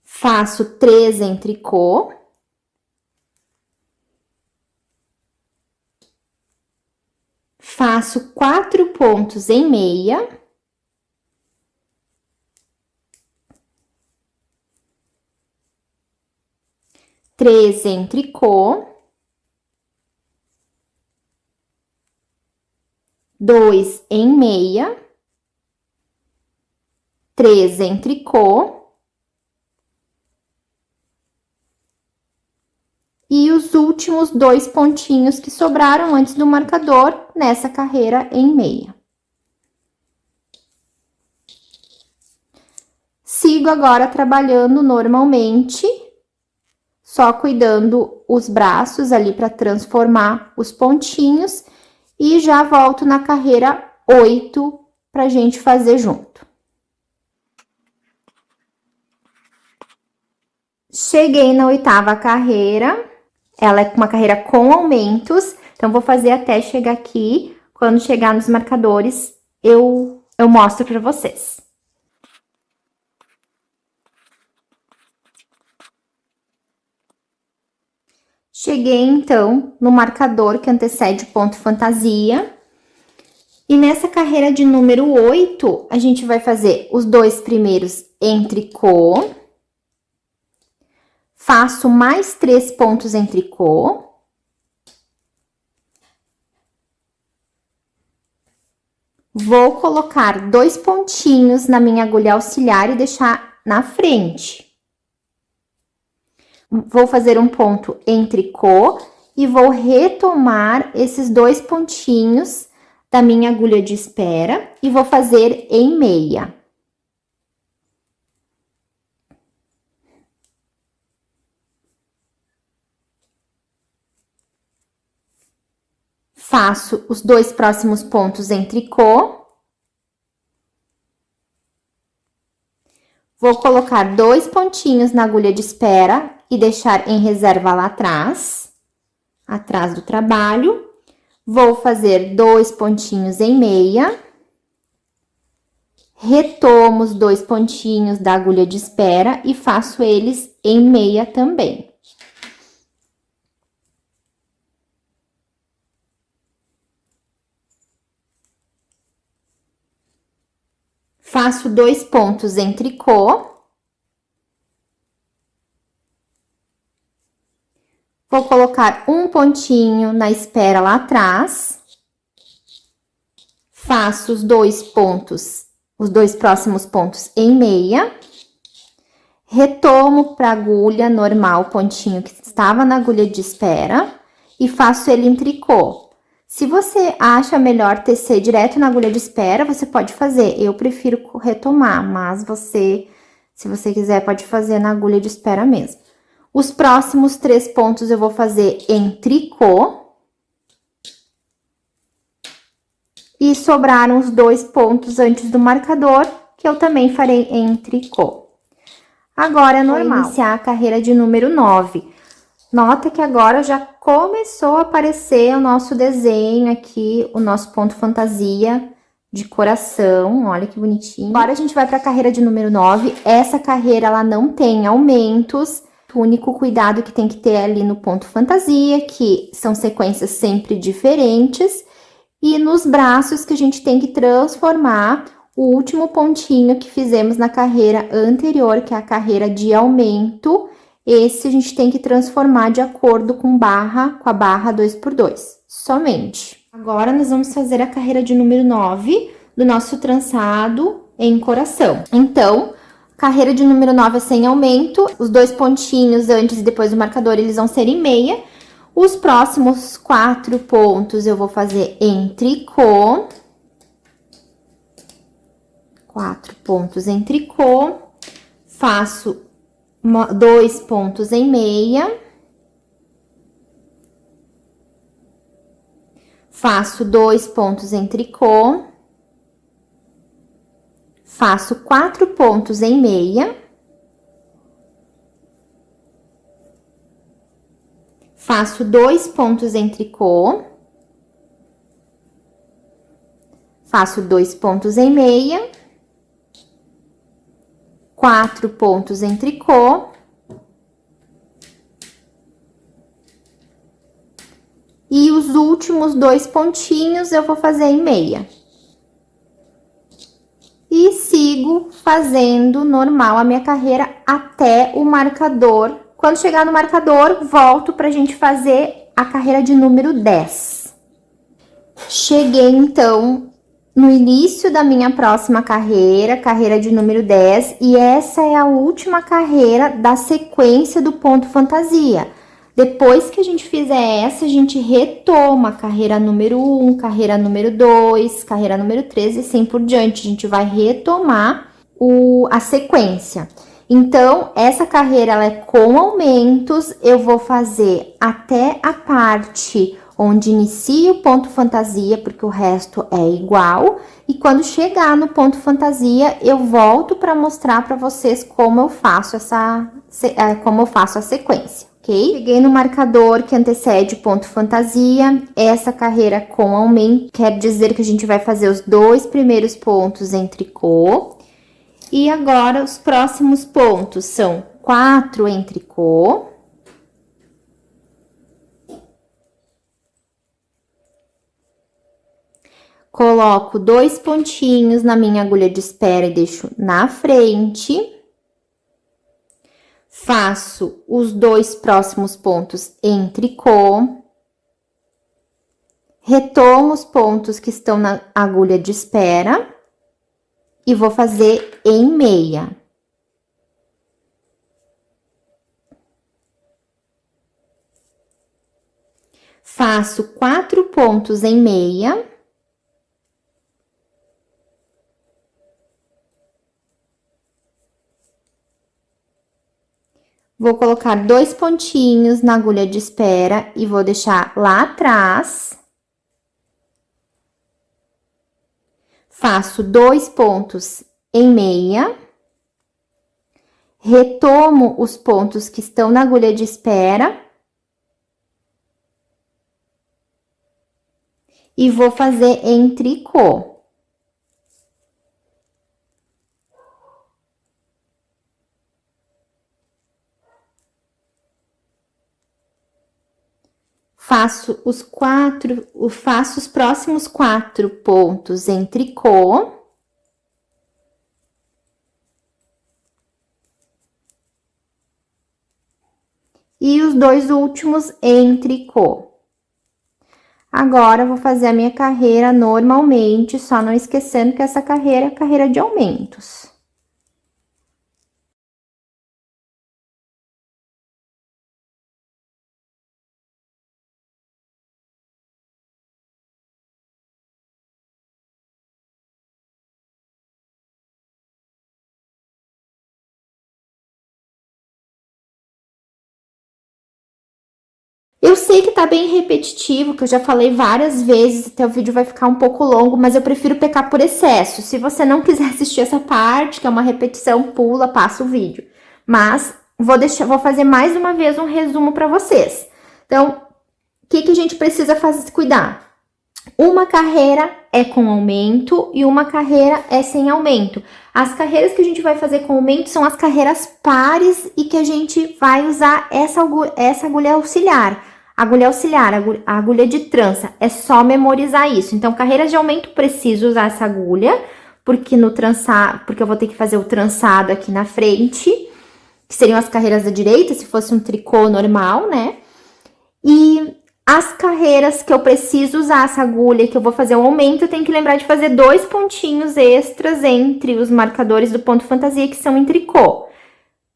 Faço 3 em tricô. Faço 4 pontos em meia. Três em tricô. 2 em meia. 3 em tricô. E os últimos 2 pontinhos que sobraram antes do marcador nessa carreira em meia. Sigo agora trabalhando normalmente, só cuidando os braços ali para transformar os pontinhos. E já volto na carreira 8 pra gente fazer junto. Cheguei na 8ª carreira. Ela é uma carreira com aumentos, então vou fazer até chegar aqui. Quando chegar nos marcadores, eu mostro para vocês. Cheguei, então, no marcador que antecede o ponto fantasia. E nessa carreira de número 8, a gente vai fazer os 2 primeiros em tricô. Faço mais 3 pontos em tricô. Vou colocar 2 pontinhos na minha agulha auxiliar e deixar na frente. Vou fazer um ponto em tricô e vou retomar esses 2 pontinhos da minha agulha de espera e vou fazer em meia. Faço os 2 próximos pontos em tricô. Vou colocar 2 pontinhos na agulha de espera e deixar em reserva lá atrás, atrás do trabalho. Vou fazer 2 pontinhos em meia. Retomo os 2 pontinhos da agulha de espera e faço eles em meia também. Faço 2 pontos em tricô. Vou colocar um pontinho na espera lá atrás. Faço os 2 pontos, os 2 próximos pontos em meia. Retomo para agulha normal, o pontinho que estava na agulha de espera e faço ele em tricô. Se você acha melhor tecer direto na agulha de espera, você pode fazer. Eu prefiro retomar, mas se você quiser, pode fazer na agulha de espera mesmo. Os próximos 3 pontos eu vou fazer em tricô. E sobraram os 2 pontos antes do marcador, que eu também farei em tricô. Agora é normal. Vou iniciar a carreira de número 9. Nota que agora já começou a aparecer o nosso desenho aqui, o nosso ponto fantasia de coração, olha que bonitinho. Agora a gente vai para a carreira de número 9. Essa carreira, ela não tem aumentos. O único cuidado que tem que ter ali no ponto fantasia, que são sequências sempre diferentes. E nos braços que a gente tem que transformar o último pontinho que fizemos na carreira anterior, que é a carreira de aumento. Esse a gente tem que transformar de acordo com a barra 2x2, somente. Agora, nós vamos fazer a carreira de número 9 do nosso trançado em coração. Então, carreira de número 9 é sem aumento, os 2 pontinhos antes e depois do marcador, eles vão ser em meia. Os próximos 4 pontos eu vou fazer em tricô. 4 pontos em tricô. Faço 2 pontos em meia. Faço 2 pontos em tricô. Faço 4 pontos em meia. Faço 2 pontos em tricô. Faço 2 pontos em meia. 4 pontos em tricô. E os últimos 2 pontinhos eu vou fazer em meia. E sigo fazendo normal a minha carreira até o marcador. Quando chegar no marcador, volto pra gente fazer a carreira de número 10. Cheguei, então, no início da minha próxima carreira, carreira de número 10, e essa é a última carreira da sequência do ponto fantasia. Depois que a gente fizer essa, a gente retoma a carreira número 1, carreira número 2, carreira número 3 e assim por diante. A gente vai retomar a sequência. Então, essa carreira ela é com aumentos, eu vou fazer até a parte onde inicia o ponto fantasia, porque o resto é igual. E quando chegar no ponto fantasia, eu volto para mostrar para vocês como eu faço a sequência, ok? Cheguei no marcador que antecede o ponto fantasia. Essa carreira com aumento quer dizer que a gente vai fazer os 2 primeiros pontos em tricô. E agora, os próximos pontos são 4 em tricô. Coloco 2 pontinhos na minha agulha de espera e deixo na frente. Faço os 2 próximos pontos em tricô. Retomo os pontos que estão na agulha de espera. E vou fazer em meia. Faço 4 pontos em meia. Vou colocar 2 pontinhos na agulha de espera e vou deixar lá atrás. Faço 2 pontos em meia. retomo os pontos que estão na agulha de espera e vou fazer em tricô. Faço os próximos 4 pontos em tricô. E os 2 últimos em tricô. Agora, vou fazer a minha carreira normalmente, só não esquecendo que essa carreira é carreira de aumentos. Eu sei que tá bem repetitivo, que eu já falei várias vezes, até o vídeo vai ficar um pouco longo, mas eu prefiro pecar por excesso. Se você não quiser assistir essa parte, que é uma repetição, pula, passa o vídeo. Mas vou fazer mais uma vez um resumo para vocês. Então, o que a gente precisa cuidar? Uma carreira é com aumento e uma carreira é sem aumento. As carreiras que a gente vai fazer com aumento são as carreiras pares e que a gente vai usar essa agulha auxiliar. Agulha auxiliar, a agulha de trança, é só memorizar isso. Então, carreiras de aumento, preciso usar essa agulha, porque eu vou ter que fazer o trançado aqui na frente, que seriam as carreiras da direita, se fosse um tricô normal, né? E as carreiras que eu preciso usar essa agulha, que eu vou fazer um aumento, eu tenho que lembrar de fazer 2 pontinhos extras entre os marcadores do ponto fantasia, que são em tricô.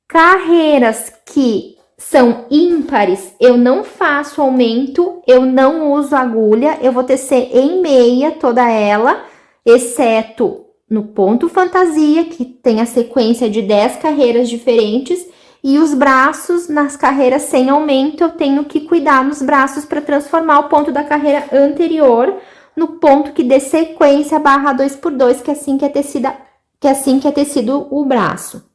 Carreiras que são ímpares, eu não faço aumento, eu não uso agulha, eu vou tecer em meia toda ela, exceto no ponto fantasia, que tem a sequência de 10 carreiras diferentes, e os braços, nas carreiras sem aumento, eu tenho que cuidar nos braços para transformar o ponto da carreira anterior no ponto que dê sequência barra 2x2, que é assim que é tecido o braço.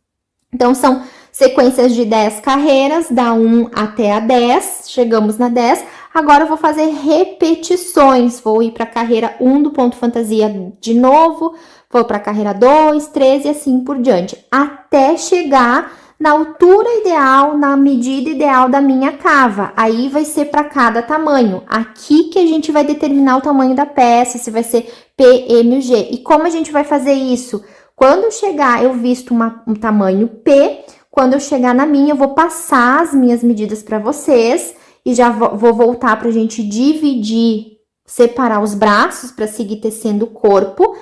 Então, são sequências de 10 carreiras, da 1 até a 10, chegamos na 10. Agora, eu vou fazer repetições, vou ir para a carreira 1 do ponto fantasia de novo, vou para a carreira 2, 3 e assim por diante, até chegar na altura ideal, na medida ideal da minha cava. Aí vai ser para cada tamanho. Aqui que a gente vai determinar o tamanho da peça, se vai ser P, M ou G. E como a gente vai fazer isso? Quando chegar, eu visto um tamanho P. Quando eu chegar na minha, eu vou passar as minhas medidas para vocês. E já vou voltar para a gente dividir, separar os braços para seguir tecendo o corpo.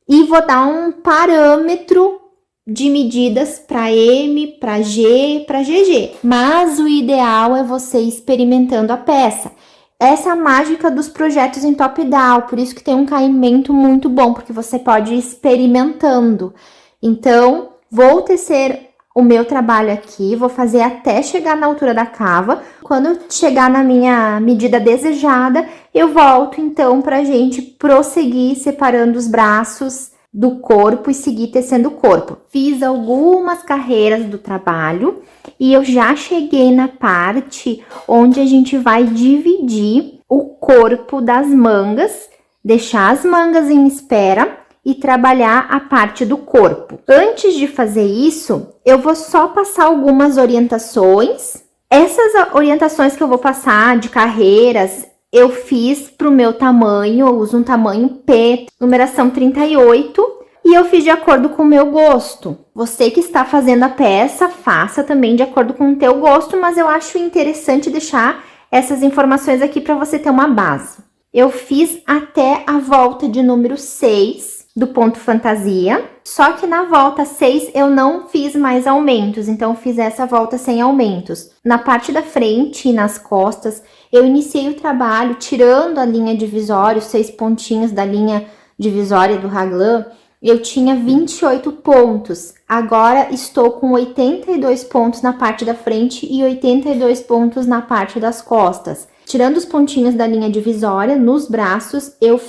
E vou dar um parâmetro de medidas para M, para G, para GG. Mas o ideal é você experimentando a peça. Essa é a mágica dos projetos em top-down, por isso que tem um caimento muito bom, porque você pode ir experimentando. Então, vou tecer o meu trabalho aqui, vou fazer até chegar na altura da cava. Quando chegar na minha medida desejada, eu volto então pra gente prosseguir separando os braços do corpo e seguir tecendo o corpo. Fiz algumas carreiras do trabalho e eu já cheguei na parte onde a gente vai dividir o corpo das mangas, deixar as mangas em espera e trabalhar a parte do corpo. Antes de fazer isso, eu vou só passar algumas orientações. Essas orientações que eu vou passar de carreiras, eu fiz para o meu tamanho, eu uso um tamanho P, numeração 38, e eu fiz de acordo com o meu gosto. Você que está fazendo a peça, faça também de acordo com o teu gosto, mas eu acho interessante deixar essas informações aqui para você ter uma base. Eu fiz até a volta de número 6 do ponto fantasia, só que na volta 6 eu não fiz mais aumentos, então eu fiz essa volta sem aumentos. Na parte da frente e nas costas, eu iniciei o trabalho tirando a linha divisória, os 6 pontinhos da linha divisória do raglan, eu tinha 28 pontos. Agora estou com 82 pontos na parte da frente e 82 pontos na parte das costas. Tirando os pontinhos da linha divisória nos braços, eu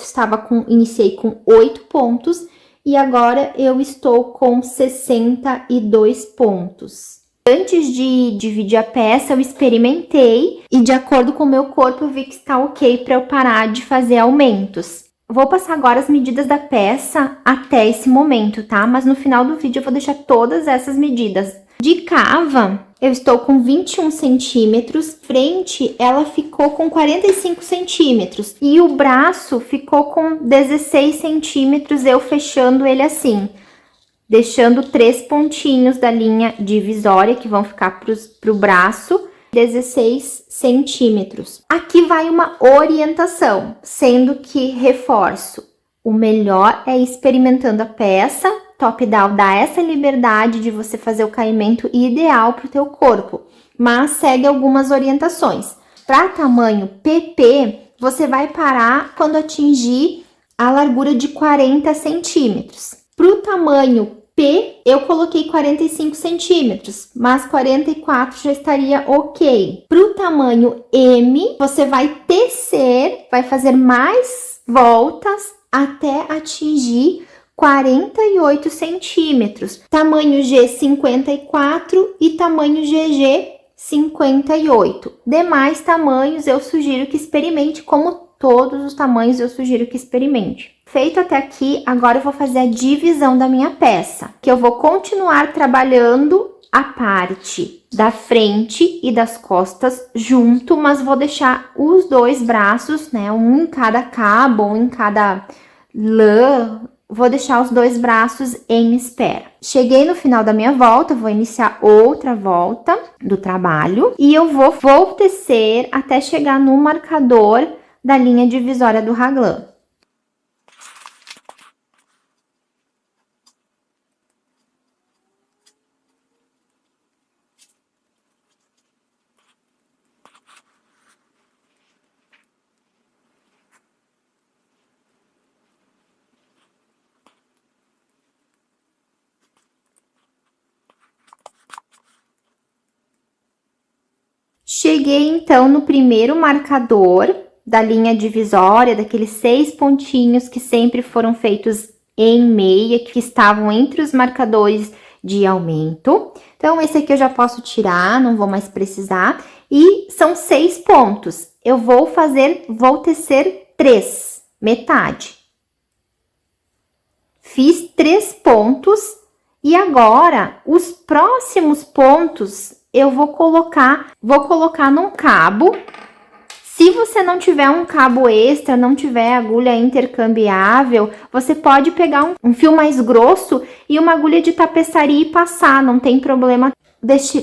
iniciei com 8 pontos e agora eu estou com 62 pontos. Antes de dividir a peça, eu experimentei e de acordo com o meu corpo eu vi que está ok para eu parar de fazer aumentos. Vou passar agora as medidas da peça até esse momento, tá? Mas no final do vídeo eu vou deixar todas essas medidas. De cava, eu estou com 21 centímetros, frente ela ficou com 45 centímetros e o braço ficou com 16 centímetros, eu fechando ele assim, deixando 3 pontinhos da linha divisória que vão ficar pro braço, 16 centímetros. Aqui vai uma orientação, sendo que reforço, o melhor é experimentando a peça. Top-down dá essa liberdade de você fazer o caimento ideal para o teu corpo, mas segue algumas orientações. Para tamanho PP, você vai parar quando atingir a largura de 40 centímetros. Para o tamanho P, eu coloquei 45 centímetros, mas 44 já estaria ok. Para o tamanho M, você vai tecer, vai fazer mais voltas até atingir 48 centímetros. Tamanho G, 54 e tamanho GG, 58. Demais tamanhos eu sugiro que experimente, como todos os tamanhos eu sugiro que experimente. Feito até aqui, agora eu vou fazer a divisão da minha peça, que eu vou continuar trabalhando a parte da frente e das costas junto, mas vou deixar os dois braços, né, um em cada cabo, um em cada lã, vou deixar os dois braços em espera. Cheguei no final da minha volta, vou iniciar outra volta do trabalho e eu vou tecer até chegar no marcador da linha divisória do raglan. Cheguei então no primeiro marcador da linha divisória, daqueles 6 pontinhos que sempre foram feitos em meia, que estavam entre os marcadores de aumento. Então, esse aqui eu já posso tirar, não vou mais precisar. E são 6 pontos. Eu vou tecer 3, metade. Fiz 3 pontos e agora os próximos pontos eu vou colocar num cabo. Se você não tiver um cabo extra, não tiver agulha intercambiável, você pode pegar um fio mais grosso e uma agulha de tapeçaria e passar, não tem problema.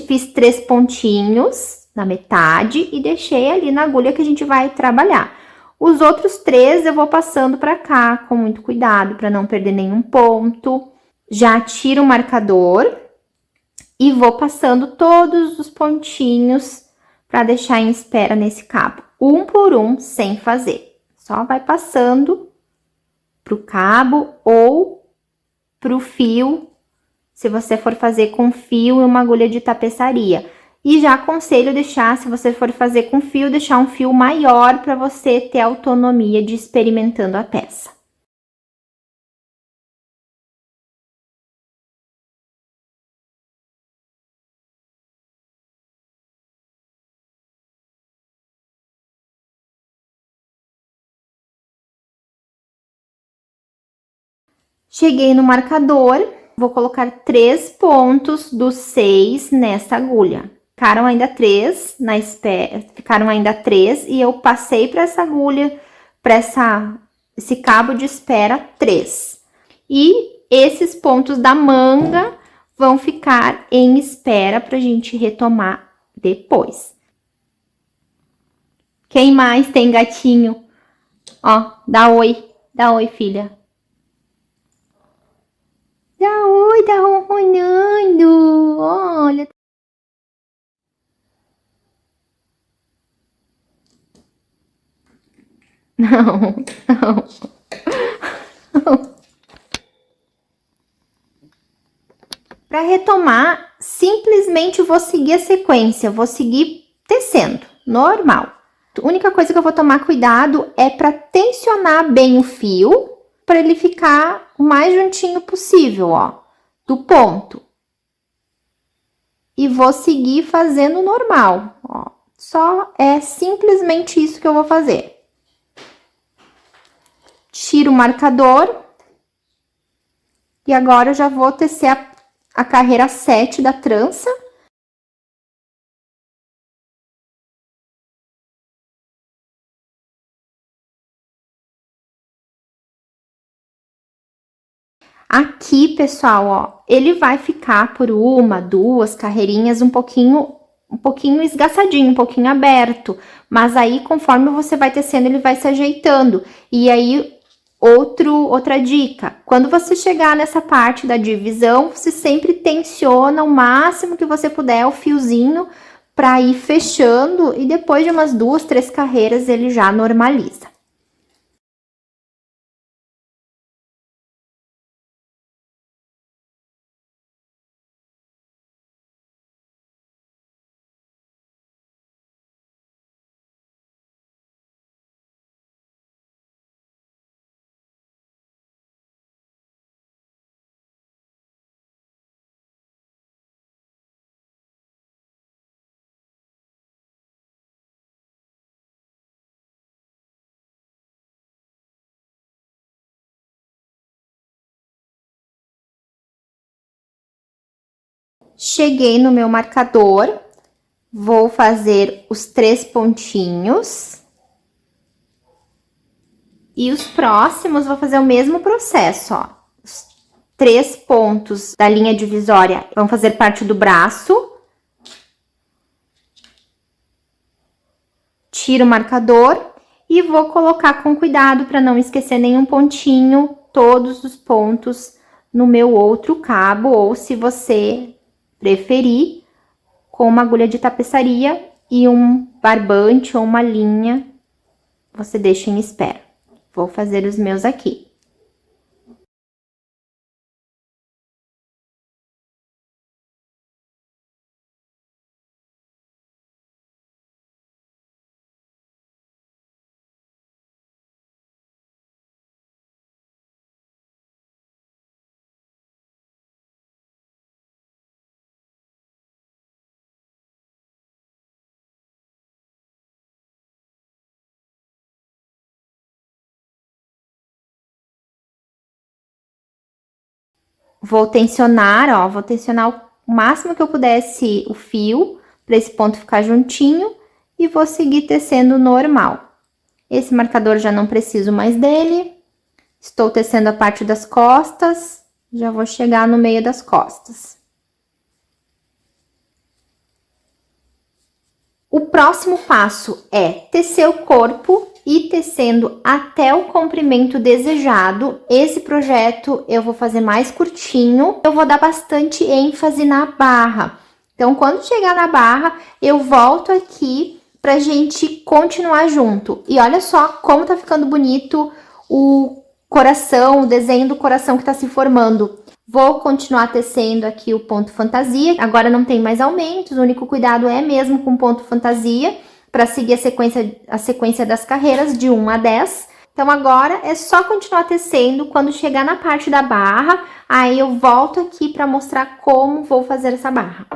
Fiz 3 pontinhos na metade e deixei ali na agulha que a gente vai trabalhar. Os outros 3 eu vou passando para cá com muito cuidado para não perder nenhum ponto. Já tiro o marcador e vou passando todos os pontinhos para deixar em espera nesse cabo, um por um, sem fazer. Só vai passando pro cabo ou pro fio, se você for fazer com fio e uma agulha de tapeçaria. E já aconselho deixar, se você for fazer com fio, deixar um fio maior para você ter autonomia de experimentando a peça. Cheguei no marcador, vou colocar 3 pontos dos 6 nessa agulha. Ficaram ainda 3 na espera, ficaram ainda 3 e eu passei para essa agulha, para esse cabo de espera 3. E esses pontos da manga vão ficar em espera para a gente retomar depois. Quem mais tem gatinho? Ó, dá oi, filha. Dá oi, tá ronronando. Olha. Não. Para retomar, simplesmente vou seguir a sequência, vou seguir tecendo, normal. A única coisa que eu vou tomar cuidado é para tensionar bem o fio, para ele ficar o mais juntinho possível, ó, do ponto. E vou seguir fazendo normal, ó. Só é simplesmente isso que eu vou fazer. Tiro o marcador. E agora eu já vou tecer a carreira 7 da trança. Aqui, pessoal, ó, ele vai ficar por uma, duas carreirinhas um pouquinho esgaçadinho, um pouquinho aberto. Mas aí, conforme você vai tecendo, ele vai se ajeitando. E aí, outra dica, quando você chegar nessa parte da divisão, você sempre tensiona o máximo que você puder o fiozinho para ir fechando. E depois de umas 2, 3 carreiras, ele já normaliza. Cheguei no meu marcador, vou fazer os 3 pontinhos. E os próximos, vou fazer o mesmo processo, ó. Os 3 pontos da linha divisória vão fazer parte do braço. Tiro o marcador e vou colocar com cuidado para não esquecer nenhum pontinho, todos os pontos no meu outro cabo, ou se você preferir, com uma agulha de tapeçaria e um barbante ou uma linha, você deixa em espera. Vou fazer os meus aqui. Vou tensionar, ó, vou tensionar o máximo que eu pudesse o fio, para esse ponto ficar juntinho, e vou seguir tecendo normal. Esse marcador já não preciso mais dele. Estou tecendo a parte das costas, já vou chegar no meio das costas. O próximo passo é tecer o corpo e tecendo até o comprimento desejado. Esse projeto eu vou fazer mais curtinho, eu vou dar bastante ênfase na barra. Então, quando chegar na barra, eu volto aqui pra gente continuar junto. E olha só como tá ficando bonito o coração, o desenho do coração que tá se formando. Vou continuar tecendo aqui o ponto fantasia. Agora não tem mais aumentos, o único cuidado é mesmo com o ponto fantasia, para seguir a sequência das carreiras de 1 a 10. Então, agora é só continuar tecendo. Quando chegar na parte da barra, aí eu volto aqui para mostrar como vou fazer essa barra.